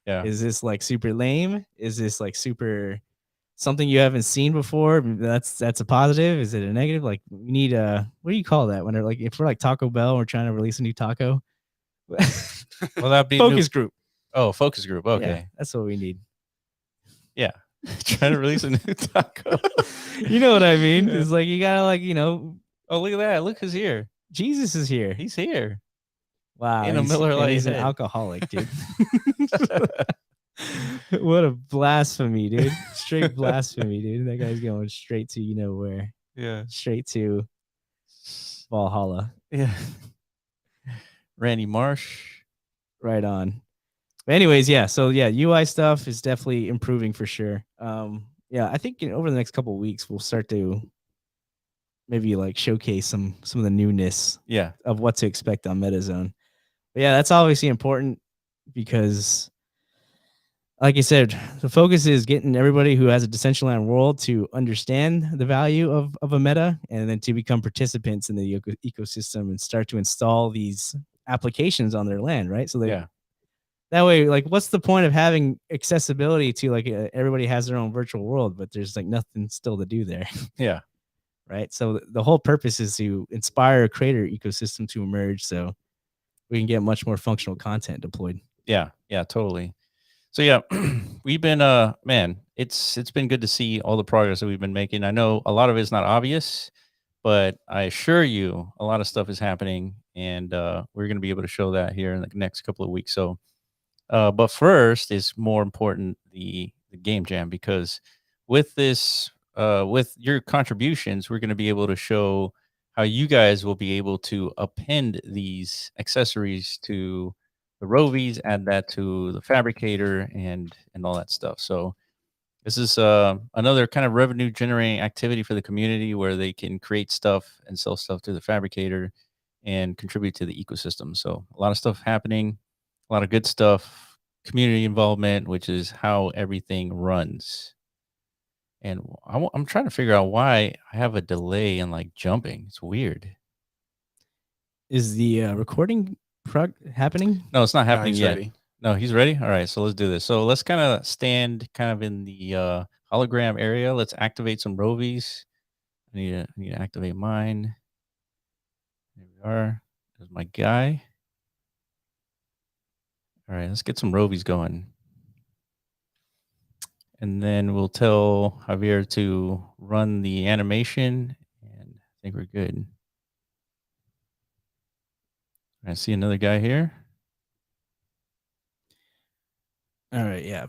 Yeah. Is this like super lame? Is this like super something you haven't seen before? That's a positive. Is it a negative? Like we need what do you call that when they're like if we're like Taco Bell, we're trying to release a new taco. Will that be Focus group. Oh, focus group. Yeah, Okay. that's what we need. Yeah. Trying to release a new taco. You know what I mean? Yeah. It's like you gotta Oh, look at that. Look who's here. Jesus is here. He's here. Wow, in a Miller and Lite he's an head. alcoholic, dude. What a blasphemy, dude! Straight blasphemy, dude. That guy's going straight to where, Yeah. straight to Valhalla. Yeah. Randy Marsh. Right on. But anyways, yeah. So yeah, UI stuff is definitely improving for sure. Yeah, I think over the next couple of weeks we'll start to maybe like showcase some of the newness Yeah. of what to expect on MetaZone. But yeah, that's obviously important because, like I said, the focus is getting everybody who has a Decentraland world to understand the value of a meta and then to become participants in the ecosystem and start to install these applications on their land, right? So Yeah. that way, like, what's the point of having accessibility to like everybody has their own virtual world, but there's like nothing still to do there, Yeah. right? So the whole purpose is to inspire a creator ecosystem to emerge so we can get much more functional content deployed. Yeah. Yeah. Totally. So yeah, we've been man, it's been good to see all the progress that we've been making. I know a lot of it's not obvious, but I assure you a lot of stuff is happening, and we're going to be able to show that here in the next couple of weeks. So but first is more important the game jam, because with this with your contributions, we're going to be able to show how you guys will be able to append these accessories to the Rovies, add that to the fabricator and all that stuff. So this is another kind of revenue generating activity for the community where they can create stuff and sell stuff to the fabricator and contribute to the ecosystem. So a lot of stuff happening, a lot of good stuff, community involvement, which is how everything runs. And I'm trying to figure out why I have a delay in like jumping. It's weird. Is the recording happening? No, it's not happening he's yet. ready. No, he's ready. All right, so let's do this. So let's kind of stand kind of in the hologram area. Let's activate some Rovies. I need to activate mine. There we are. There's my guy. All right, let's get some Rovies going. And then we'll tell Javier to run the animation, and I think we're good. I see another guy here. All right, yeah.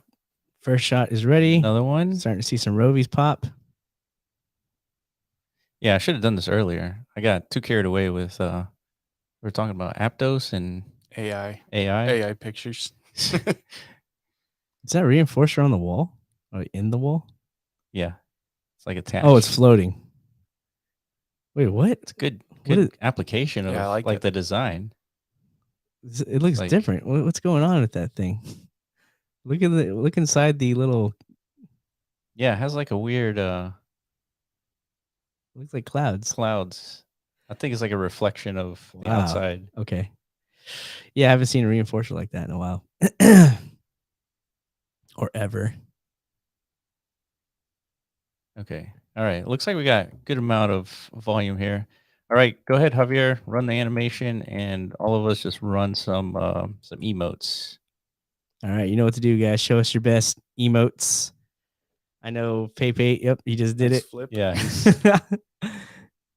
First shot is ready. Another one. Starting to see some Rovies pop. Yeah, I should have done this earlier. I got too carried away with we were talking about Aptos and AI pictures. Is that reinforcer on the wall? Or in the wall? Yeah, it's like attached. Oh, it's floating. Wait, what? It's good What application of Yeah, I like it. the design. It looks Like- different. What's going on with that thing? Look inside the little. Yeah, it has like a weird Looks like clouds. clouds. I think it's like a reflection of the Wow. outside. Okay. Yeah, I haven't seen a reinforcer like that in a while. Or ever. Okay. All right. Looks like we got a good amount of volume here. All right. Go ahead, Javier. Run the animation, and all of us just run some emotes. All right, you know what to do, guys. Show us your best emotes. I know Pepe. Yep, he just did Nice it. flip. Yeah.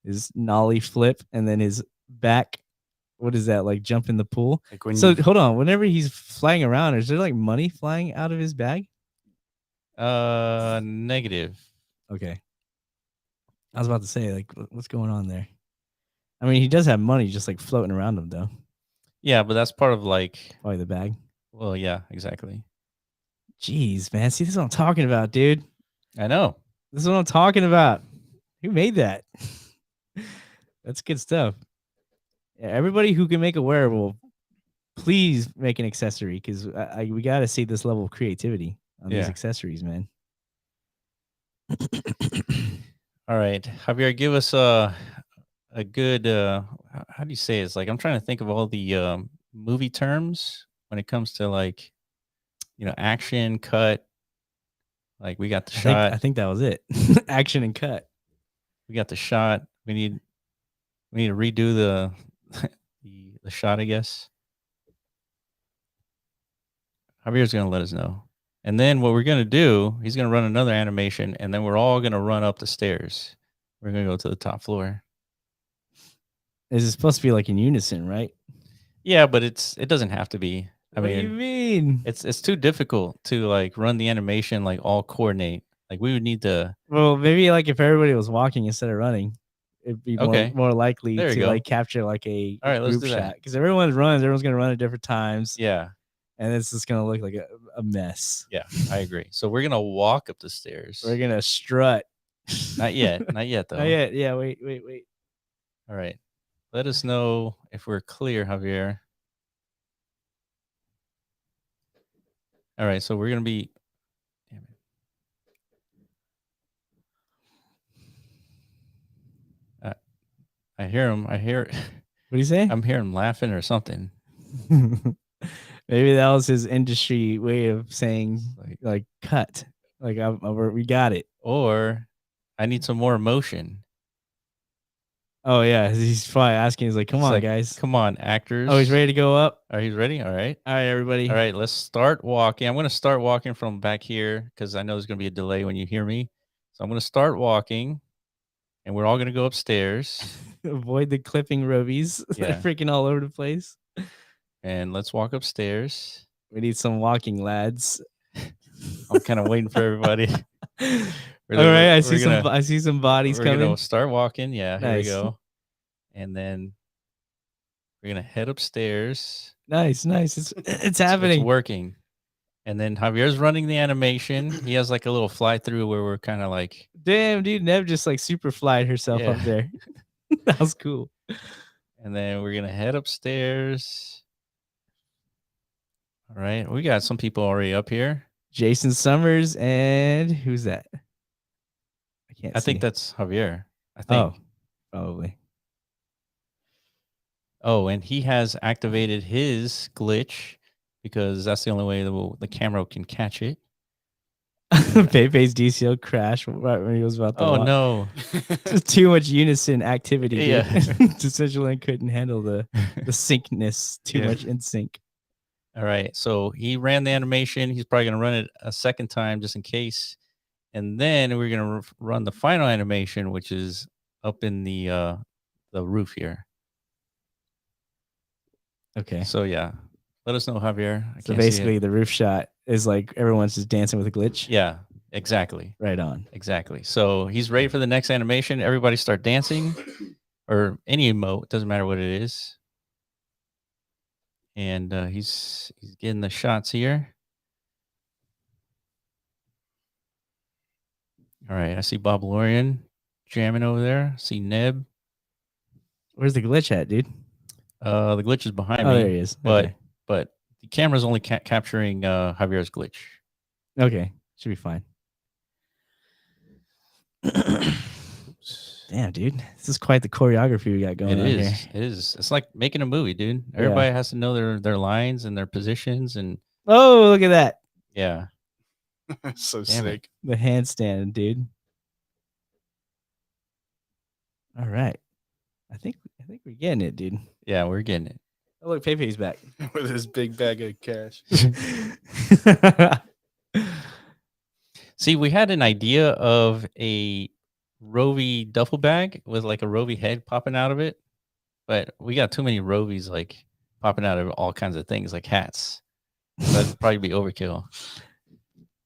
His nollie flip, and then his back. What is that? Like jump in the pool. Like when So you, hold on. Whenever he's flying around, is there like money flying out of his bag? Negative. Okay. I was about to say, like, what's going on there? I mean, he does have money just like floating around him, though. Yeah, but that's part of like. Probably the bag. Well, yeah, exactly. Jeez, man. See, this is what I'm talking about, dude. I know. This is what I'm talking about. Who made that? That's good stuff. Yeah, everybody who can make a wearable, please make an accessory because we got to see this level of creativity on these Yeah. accessories, man. All right, Javier, give us a good how do you say it? It's like I'm trying to think of all the movie terms when it comes to like action, cut. Like we got the shot. I think that was it. Action and cut. We got the shot. We need to redo the the shot, I guess. Javier's gonna let us know. And then what we're gonna do, he's gonna run another animation, and then we're all gonna run up the stairs. We're gonna go to the top floor. Is it supposed to be like in unison, right? Yeah, but it doesn't have to be. I What do you mean, mean? it's too difficult to like run the animation like all coordinate. Like we would need to. Well, maybe like if everybody was walking instead of running, it'd be Okay. more likely There you to go. like capture like a All right, let's group do shot. that. Because everyone runs, everyone's gonna run at different times, Yeah, and it's just gonna look like a mess. yeah, I agree. So we're gonna walk up the stairs. We're gonna strut. Not yet, not yet though. Not yet. Yeah. Wait. All right. Let us know if we're clear, Javier. All right, so we're gonna be. Damn it. I hear him. I hear. What do you say? I'm hearing him laughing or something. Maybe that was his industry way of saying like cut. Like we got it. Or I need some more emotion. Oh yeah, he's probably asking. He's like, "Come It's on, like, guys! Come on, actors." Oh, he's ready to go up. Are you ready? All right. All right, everybody. All right, let's start walking. I'm going to start walking from back here because I know there's going to be a delay when you hear me. So I'm going to start walking, and we're all going to go upstairs. Avoid the clipping Rovies. Yeah. They're freaking all over the place. And let's walk upstairs. We need some walking lads. I'm kind of waiting for everybody. All right, I see some bodies we're coming. We're going to start walking. Yeah, here we Nice. go. And then we're going to head upstairs. Nice. It's happening. It's working. And then Javier's running the animation. He has like a little fly through where we're kind of like, damn, dude, Nev just like super flied herself up there. That was cool. And then we're gonna head upstairs. All right, we got some people already up here. Jason Summers and who's that? I can't. I think that's Javier. I think. Oh, probably. Oh, and he has activated his glitch because that's the only way the camera can catch it. Pepe's DCL crashed right when he was about to walk. No. Just too much unison activity. Yeah. Deciduland couldn't handle the syncness. Too much in sync. All right. So he ran the animation. He's probably going to run it a second time just in case. And then we're going to run the final animation, which is up in the roof here. Okay. So, yeah. Let us know, Javier. So basically, the roof shot is like everyone's just dancing with a glitch. Yeah, exactly. Right on. Exactly. So he's ready for the next animation. Everybody start dancing or any emote. Doesn't matter what it is. And he's getting the shots here. All right. I see Bob Lorian jamming over there. I see Neb. Where's the glitch at, dude? The glitch is behind me. Oh, there he is. But the camera's only capturing Javier's glitch. Okay. Should be fine. Damn, dude. This is quite the choreography we got going on here. It is. It's like making a movie, dude. Everybody has to know their lines and their positions and oh, look at that. Yeah. So Damn sick. it. The handstand, dude. All right. I think we're getting it, dude. Yeah, we're getting it. Oh, look, Pepe's back. With his big bag of cash. See, we had an idea of a Rovi duffel bag with like a Rovi head popping out of it, but we got too many Rovies like popping out of all kinds of things like hats. That'd probably be overkill.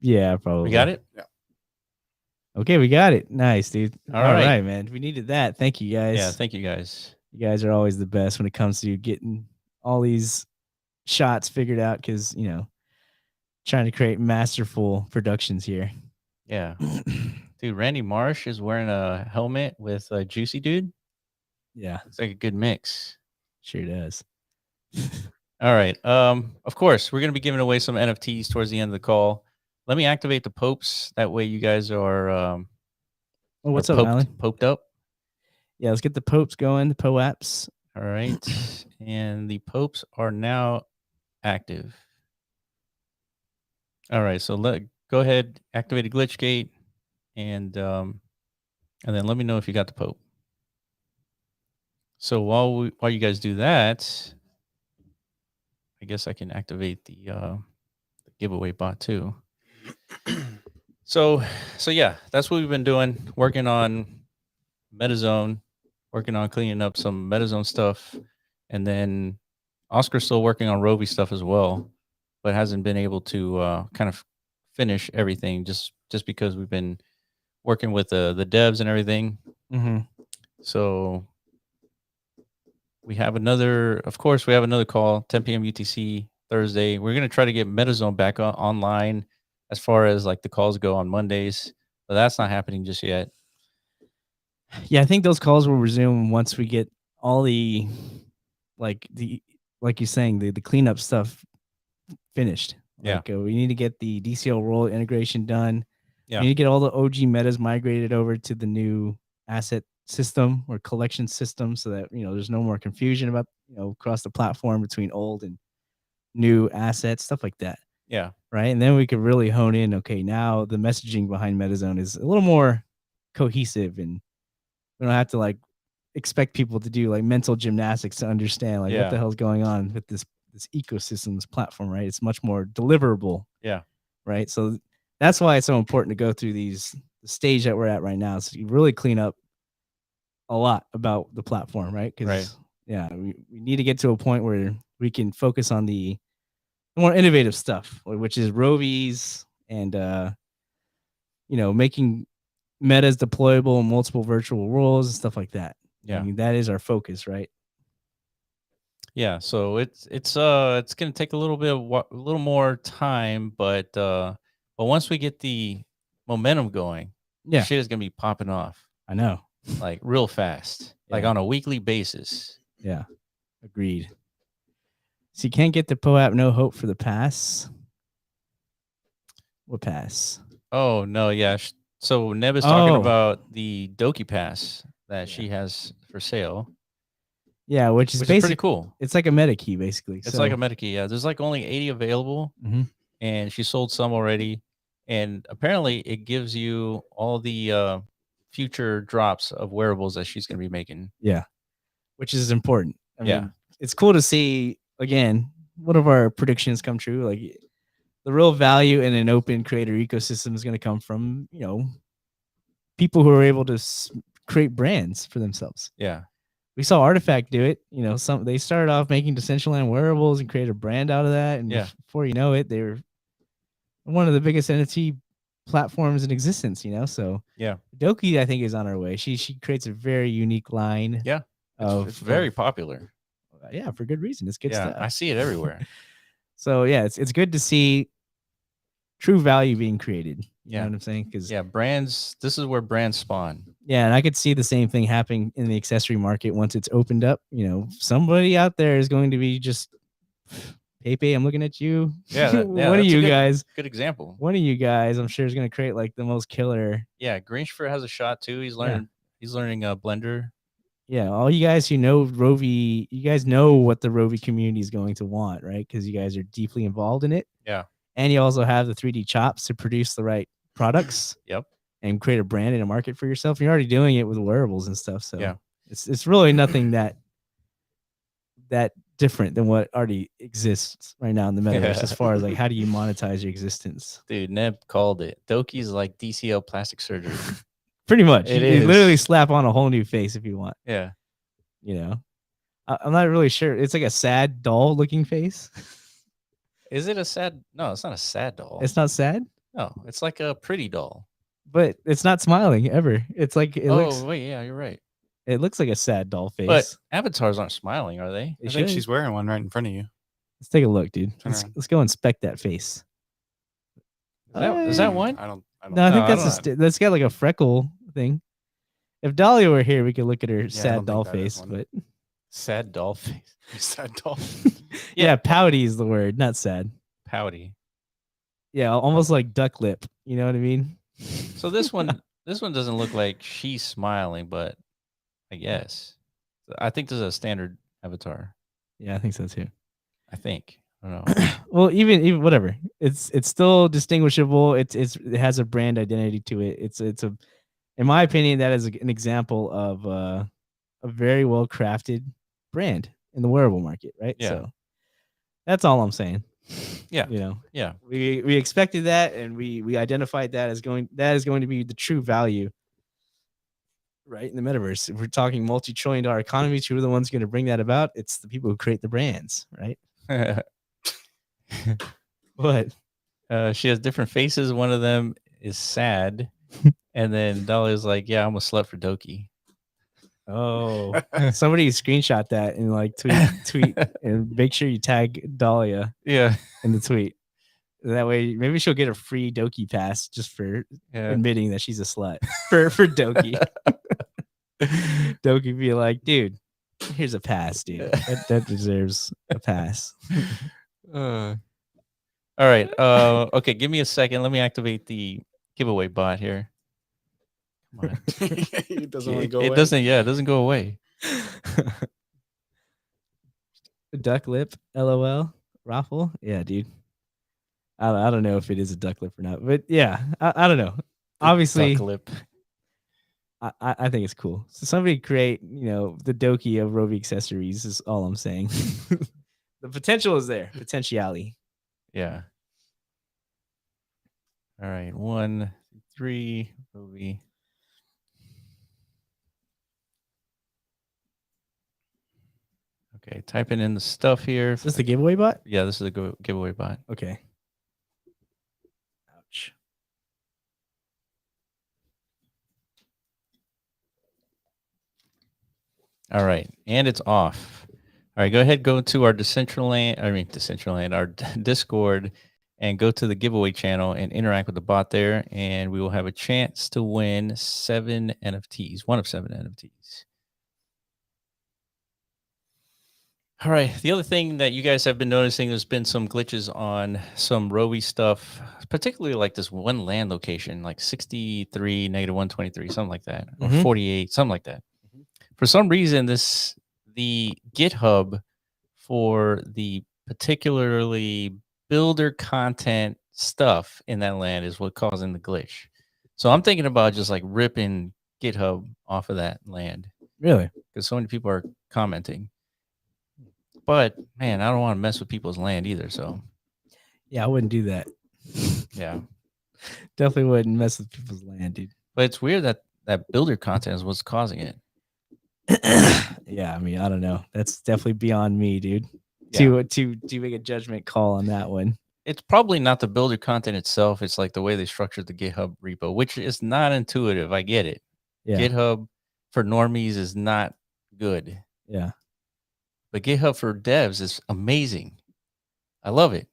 Yeah, probably. We got it? Yeah. Okay, we got it. Nice, dude. All right, man. We needed that. Thank you, guys. Yeah, thank you guys. You guys are always the best when it comes to getting all these shots figured out because, trying to create masterful productions here. Yeah. Dude, Randy Marsh is wearing a helmet with a Juicy Dude. Yeah. It's like a good mix. Sure does. All right. Of course, we're going to be giving away some NFTs towards the end of the call. Let me activate the popes. That way you guys are what's up, Alan? Poped up. Yeah, let's get the popes going, the POAPs. All right. And the popes are now active. All right. So go ahead, activate a glitch gate, and then let me know if you got the pope. So while you guys do that, I guess I can activate the giveaway bot too. So yeah, that's what we've been doing. Working on MetaZone, working on cleaning up some MetaZone stuff, and then Oscar's still working on Rovi stuff as well, but hasn't been able to kind of finish everything just because we've been working with the devs and everything. Mm-hmm. So we have another call, 10 p.m. UTC Thursday. We're gonna try to get MetaZone back online as far as like the calls go on Mondays, but that's not happening just yet. Yeah, I think those calls will resume once we get all the, like you're saying, the cleanup stuff finished. Yeah. Like we need to get the DCL role integration done. Yeah. We need to get all the OG metas migrated over to the new asset system or collection system, so that there's no more confusion about across the platform between old and new assets, stuff like that. Yeah. Right. And then we could really hone in. Okay, now the messaging behind MetaZone is a little more cohesive, and we don't have to like expect people to do like mental gymnastics to understand like what the hell's going on with this ecosystem, this platform, right? It's much more deliverable. Yeah. Right. So that's why it's so important to go through the stage that we're at right now. So you really clean up a lot about the platform, right? Because we need to get to a point where we can focus on the more innovative stuff, which is Rovi's and making metas deployable in multiple virtual worlds and stuff like that. Yeah. I mean, that is our focus, right? Yeah. So it's going to take a little more time, but once we get the momentum going, shit is going to be popping off. I know. Like real fast, like on a weekly basis. Yeah. Agreed. So you can't get the POAP no hope for the pass. What pass? Oh no, yeah. So Neb is talking about the Doki pass that she has for sale. Yeah, which is pretty cool. It's like a meta key, basically. It's like a meta key. Yeah, there's like only 80 available, and she sold some already. And apparently, it gives you all the future drops of wearables that she's going to be making. Yeah, which is important. I mean, it's cool to see again one of our predictions come true. Like the real value in an open creator ecosystem is going to come from people who are able to create brands for themselves. Yeah. We saw Artifact do it. They started off making Decentraland wearables and created a brand out of that. And before you know it, they were one of the biggest NFT platforms in existence, So Doki, I think, is on her way. She creates a very unique line. Yeah. It's very popular. Yeah, for good reason. It's good stuff. I see it everywhere. So it's good to see true value being created. You know what I'm saying? Because brands. This is where brands spawn. Yeah, and I could see the same thing happening in the accessory market once it's opened up. Somebody out there is going to be just, Pepe, I'm looking at you. Yeah, one of you guys. Good example. One of you guys, I'm sure, is going to create like the most killer. Yeah, Greenshford has a shot too. He's learning. He's learning Blender. Yeah, all you guys who know Rovi, you guys know what the Rovi community is going to want, right? Because you guys are deeply involved in it. Yeah. And you also have the 3D chops to produce the right products. Yep. And create a brand and a market for yourself. You're already doing it with wearables and stuff. So it's really nothing that different than what already exists right now in the metaverse as far as like how do you monetize your existence. Dude, Neb called it. Doki's like DCL plastic surgery. Pretty much. You literally slap on a whole new face if you want. Yeah. I'm not really sure. It's like a sad doll looking face. Is it a sad? No, it's not a sad doll. It's not sad? No, it's like a pretty doll. But it's not smiling ever. It's like it looks. Oh wait, yeah, you're right. It looks like a sad doll face. But avatars aren't smiling, are they? I think she's wearing one right in front of you. Let's take a look, dude. Let's go inspect that face. Is that one? I don't. No, I think that's got like a freckle thing. If Dahlia were here, we could look at her sad doll face. But sad doll face. Sad doll. Yeah, pouty is the word, not sad. Pouty. Yeah, almost like duck lip. You know what I mean? So this one doesn't look like she's smiling, but I guess I think this is a standard avatar. Yeah, I think so too. I think. I don't know. Well, even whatever. It's still distinguishable. It has a brand identity to it. It's a, in my opinion, that is an example of a very well crafted brand in the wearable market, right? Yeah. So that's all I'm saying. Yeah. You know, Yeah. we expected that, and we identified that as going to be the true value, right, in the metaverse. If we're talking multi-trillion-dollar economies, who are the ones going to bring that about? It's the people who create the brands, right? What? She has different faces. One of them is sad, and then Dolly's like, "Yeah, I'm a slut for Doki." Oh, somebody screenshot that and like tweet and make sure you tag Dahlia Yeah. in the tweet. That way, maybe she'll get a free Doki pass just for Yeah. admitting that she's a slut for Doki. Doki be like, dude, here's a pass, dude. That deserves a pass. All right. Okay. Give me a second. Let me activate the giveaway bot here. Come on. It doesn't want to go It away. doesn't. Yeah, it doesn't go away. Duck lip, LOL, raffle. Yeah, dude. I don't know if it is a duck lip or not, but yeah, I don't know. Obviously, Duck lip. I think it's cool. So somebody create, the Doki of Rovi accessories is all I'm saying. The potential is there. Potentiality. Yeah. All right. 1, 3, Rovi. Okay, typing in the stuff here. Is this the giveaway bot? Yeah, this is the giveaway bot. Okay. Ouch. All right, and it's off. All right, go ahead, go to our Decentraland, our Discord, and go to the giveaway channel and interact with the bot there, and we will have a chance to win 7 NFTs, one of 7 NFTs. All right, the other thing that you guys have been noticing, there's been some glitches on some Rovi stuff, particularly like this one land location, like 63, -123, something like that, or 48, something like that. For some reason, the GitHub for the particularly builder content stuff in that land is what causing the glitch. So I'm thinking about just like ripping GitHub off of that land. Really? Because so many people are commenting. But man, I don't want to mess with people's land either. So yeah, I wouldn't do that. Yeah, definitely wouldn't mess with people's land, dude. But it's weird that builder content is what's causing it. Yeah, I mean, I don't know. That's definitely beyond me, dude. Yeah. To make a judgment call on that one. It's probably not the builder content itself. It's like the way they structured the GitHub repo, which is not intuitive. I get it. Yeah. GitHub for normies is not good. Yeah. But GitHub for devs is amazing. I love it.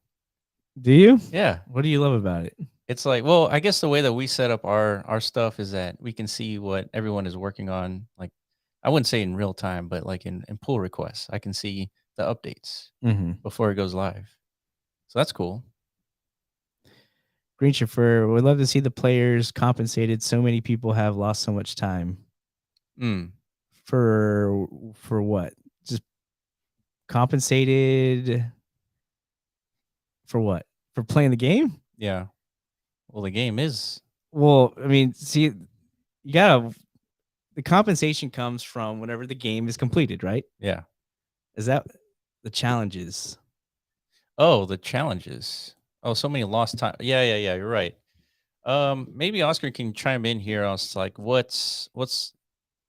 Do you? Yeah. What do you love about it? It's like, well, I guess the way that we set up our stuff is that we can see what everyone is working on. Like, I wouldn't say in real time, but like in pull requests, I can see the updates before it goes live. So that's cool. Green Chauffeur, would love to see the players compensated. So many people have lost so much time. For what? Just compensated for what? For playing the game? Yeah. Well, the game is. Well, I mean, see, the compensation comes from whenever the game is completed, right? Yeah. Is that the challenges? Oh, the challenges. Oh, so many lost time. Yeah. You're right. Maybe Oscar can chime in here. I was like, what's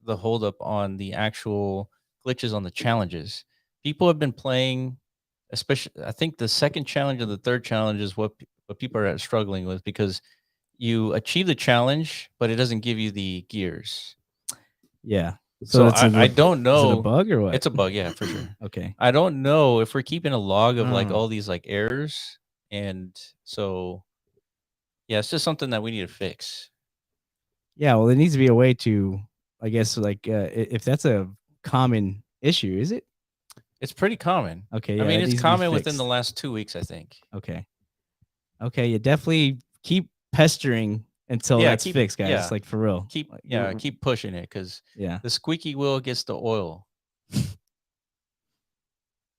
the holdup on the actual glitches on the challenges? People have been playing, especially. I think the second challenge and the third challenge is what people are struggling with, because you achieve the challenge, but it doesn't give you the gears. Yeah. So I don't know. Is it a bug or what? It's a bug, yeah, for sure. Okay. I don't know if we're keeping a log of like all these like errors, and so yeah, it's just something that we need to fix. Yeah, well, there needs to be a way to, I guess, like if that's a common issue, is it? It's pretty common. Okay, yeah, I mean, it's common within the last 2 weeks, I think. Okay, you definitely keep pestering until that's fixed, guys. Yeah. Like for real. Keep pushing it, because the squeaky wheel gets the oil.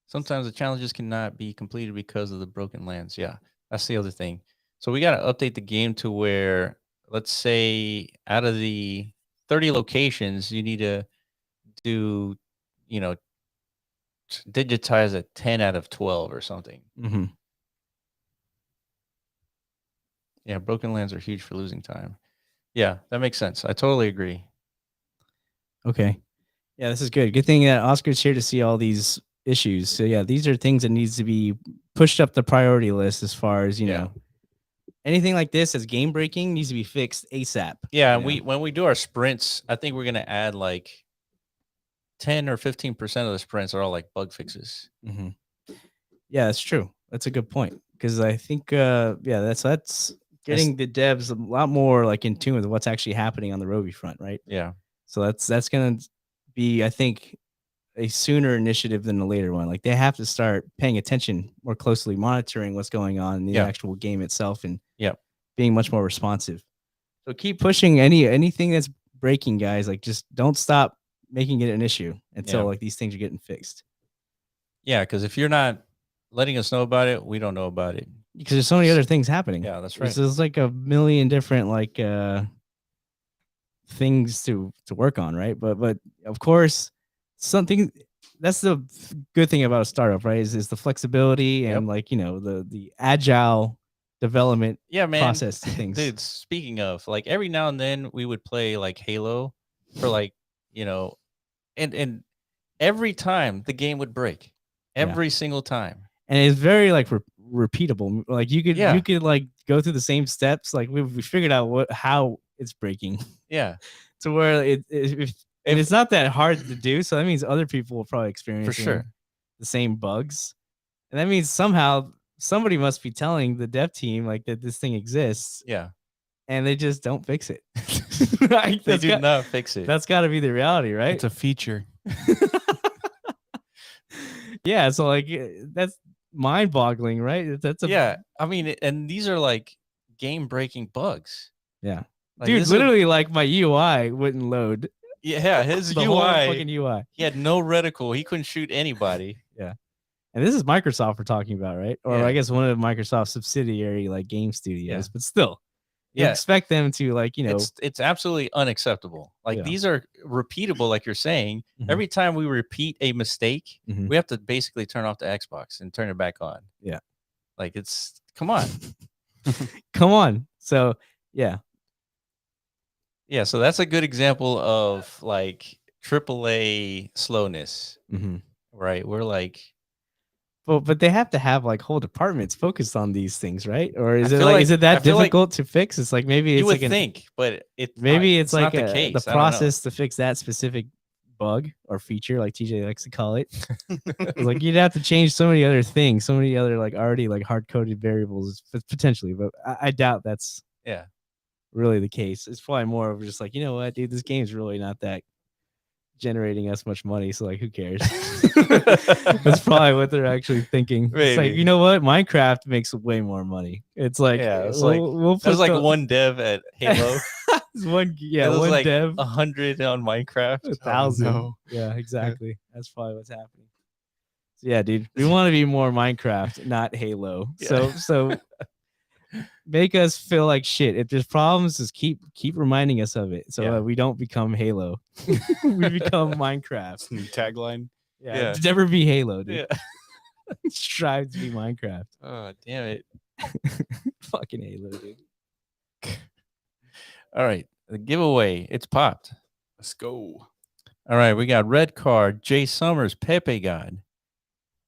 Sometimes the challenges cannot be completed because of the broken lands. Yeah, that's the other thing. So we got to update the game to where, let's say, out of the 30 locations, you need to do, digitize a 10 out of 12 or something. Yeah, broken lands are huge for losing time. Yeah, that makes sense. I totally agree. Okay. Yeah, this is good. Good thing that Oscar's here to see all these issues. So yeah, these are things that needs to be pushed up the priority list as far as, Yeah. anything like this as game breaking needs to be fixed ASAP. Yeah, you and know? when we do our sprints, I think we're gonna add like 10 or 15% of the sprints are all like bug fixes. Mhm. Yeah, that's true. That's a good point because I think that's getting the devs a lot more like in tune with what's actually happening on the Rovi front, right? Yeah. So that's gonna be, I think, a sooner initiative than a later one. Like they have to start paying attention more closely, monitoring what's going on in the Yeah. actual game itself, and Yep. being much more responsive. So keep pushing anything that's breaking, guys. Like just don't stop making it an issue until Yeah. like these things are getting fixed. Yeah, because if you're not letting us know about it, we don't know about it. Because there's so many other things happening. Yeah, that's right. There's like a million different like things to work on, right? But of course, something that's the good thing about a startup, right? Is the flexibility and Yep. like the agile development Yeah, man. process to things. Dude, speaking of, like every now and then we would play like Halo for like, and every time the game would break. Every single time. And it's very like repeatable. Like you Yeah. could like go through the same steps. Like we figured out how it's breaking Yeah. to where if it's not that hard to do. So that means other people will probably experience sure. the same bugs. And that means somehow somebody must be telling the dev team like that this thing exists, Yeah. and they just don't fix it. Like, they do not fix it. That's got to be the reality, right? It's a feature. Yeah, so like that's mind-boggling, right? That's Yeah. I mean, and these are like game-breaking bugs. Yeah. Like, dude, literally like my UI wouldn't load. Yeah, his The UI, whole fucking UI. he had no reticle. He couldn't shoot anybody. Yeah. And this is Microsoft we're talking about, right? Or Yeah. I guess one of Microsoft's subsidiary like game studios, but still. You Yeah. expect them to like, It's absolutely unacceptable. Like these are repeatable, like you're saying. Mhm. Every time we repeat a mistake, Mhm. we have to basically turn off the Xbox and turn it back on. Yeah. Like come on. Come on. So yeah. Yeah, so that's a good example of like AAA slowness, right? We're like, but they have to have like whole departments focused on these things, right? Or is I it feel like like- is it I that feel like difficult to fix? It's like maybe it's you would like think, but maybe it's like not the case. the I don't know. process to fix that specific bug or feature, like TJ likes to call it. Like you'd have to change so many other things, so many other like already like hard-coded variables potentially, but I doubt that's really the case. It's probably more of just like, you know what, dude, this game's really not that generating us much money, so like who cares? That's probably what they're actually thinking. It's like, you know what, Minecraft makes way more money. It's like we'll there's like one dev at Halo. one was like dev 100 on Minecraft. 1,000. no. Yeah, exactly. That's probably what's happening. So yeah, dude, we want to be more Minecraft, not Halo. So make us feel like shit. If there's problems, just keep reminding us of it, so that we don't become Halo. We become Minecraft. New tagline. Yeah, never be Halo, dude. Strive to be Minecraft. Oh, damn it. Fucking Halo, dude. All right, the giveaway, it's popped. Let's go. All right, we got Red Card, Jay Summers, Pepe God,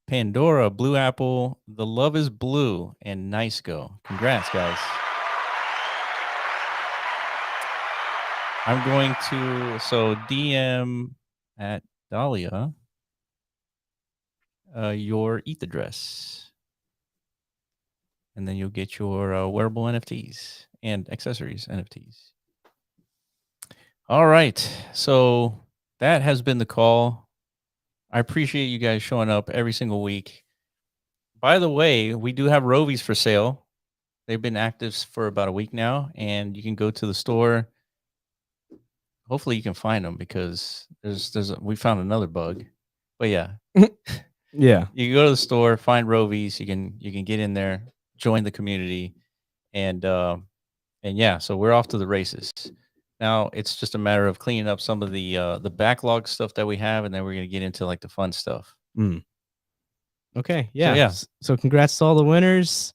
Pandora, Blue Apple, The Love is Blue, and Nice Go. Congrats, guys. I'm going to DM at Dahlia your ETH address, and then you'll get your wearable NFTs and accessories NFTs. All right, so that has been the call. I appreciate you guys showing up every single week. By the way, we do have Rovies for sale. They've been active for about a week now, and you can go to the store. Hopefully you can find them because we found another bug. But yeah. Yeah. You can go to the store, find Rovies, you can get in there, join the community, and yeah, so we're off to the races. Now it's just a matter of cleaning up some of the backlog stuff that we have, and then we're gonna get into like the fun stuff. Okay, yeah. So congrats to all the winners.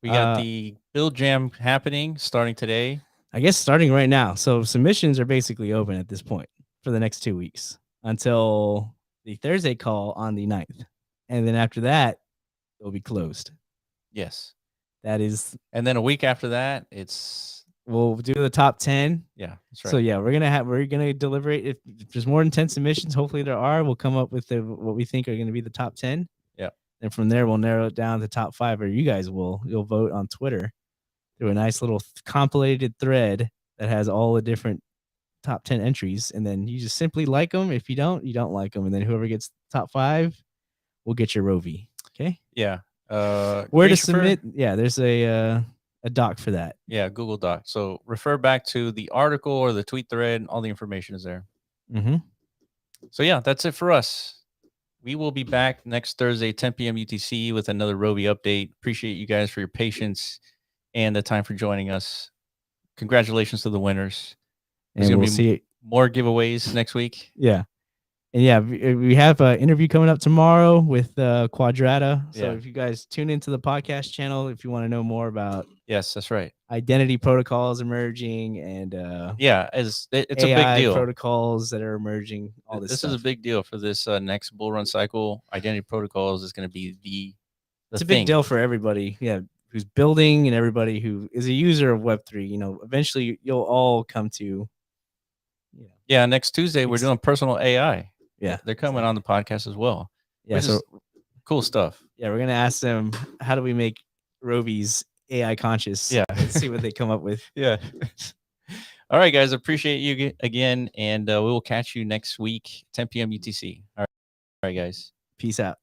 We got the Build Jam happening starting today. I guess starting right now. So submissions are basically open at this point for the next 2 weeks until the Thursday call on the 9th. And then after that, it'll be closed. Yes. That is, And then a week after that, it's we'll do the top 10. yeah, that's right. So yeah, we're gonna deliberate. If there's more than 10 submissions, hopefully there are, we'll come up with what we think are gonna be the top 10. Yeah. And from there we'll narrow it down to top 5, or you guys you'll vote on Twitter through a nice little compilated thread that has all the different top 10 entries, and then you just simply like them. If you don't like them, and then whoever gets top 5 will get your Rovi. Okay. Yeah. Where to submit? Yeah, there's a doc for that. Yeah, Google Doc. So refer back to the article or the tweet thread. All the information is there. Mm-hmm. So yeah, that's it for us. We will be back next Thursday, 10 p.m. UTC, with another Rovi update. Appreciate you guys for your patience and the time for joining us. Congratulations to the winners. There's And going we'll to be see more giveaways next week. Yeah. And yeah, we have an interview coming up tomorrow with Quadrata. So Yeah. if you guys tune into the podcast channel, if you want to know more about Yes, that's right. identity protocols emerging and Yeah, it's a AI big deal. protocols that are emerging. All this is a big deal for this next bull run cycle. Identity protocols is going to be the it's a thing. big deal for everybody. Yeah, who's building and everybody who is a user of Web3. You know, eventually you'll all come to. Yeah, next Tuesday we're doing personal AI. Yeah, they're coming on the podcast as well. Yeah, so cool stuff. Yeah, we're gonna ask them, how do we make Rovi's AI conscious? Yeah, and see what they come up with. Yeah. All right, guys, appreciate you again, and we will catch you next week, 10 p.m. UTC. All right, guys. Peace out.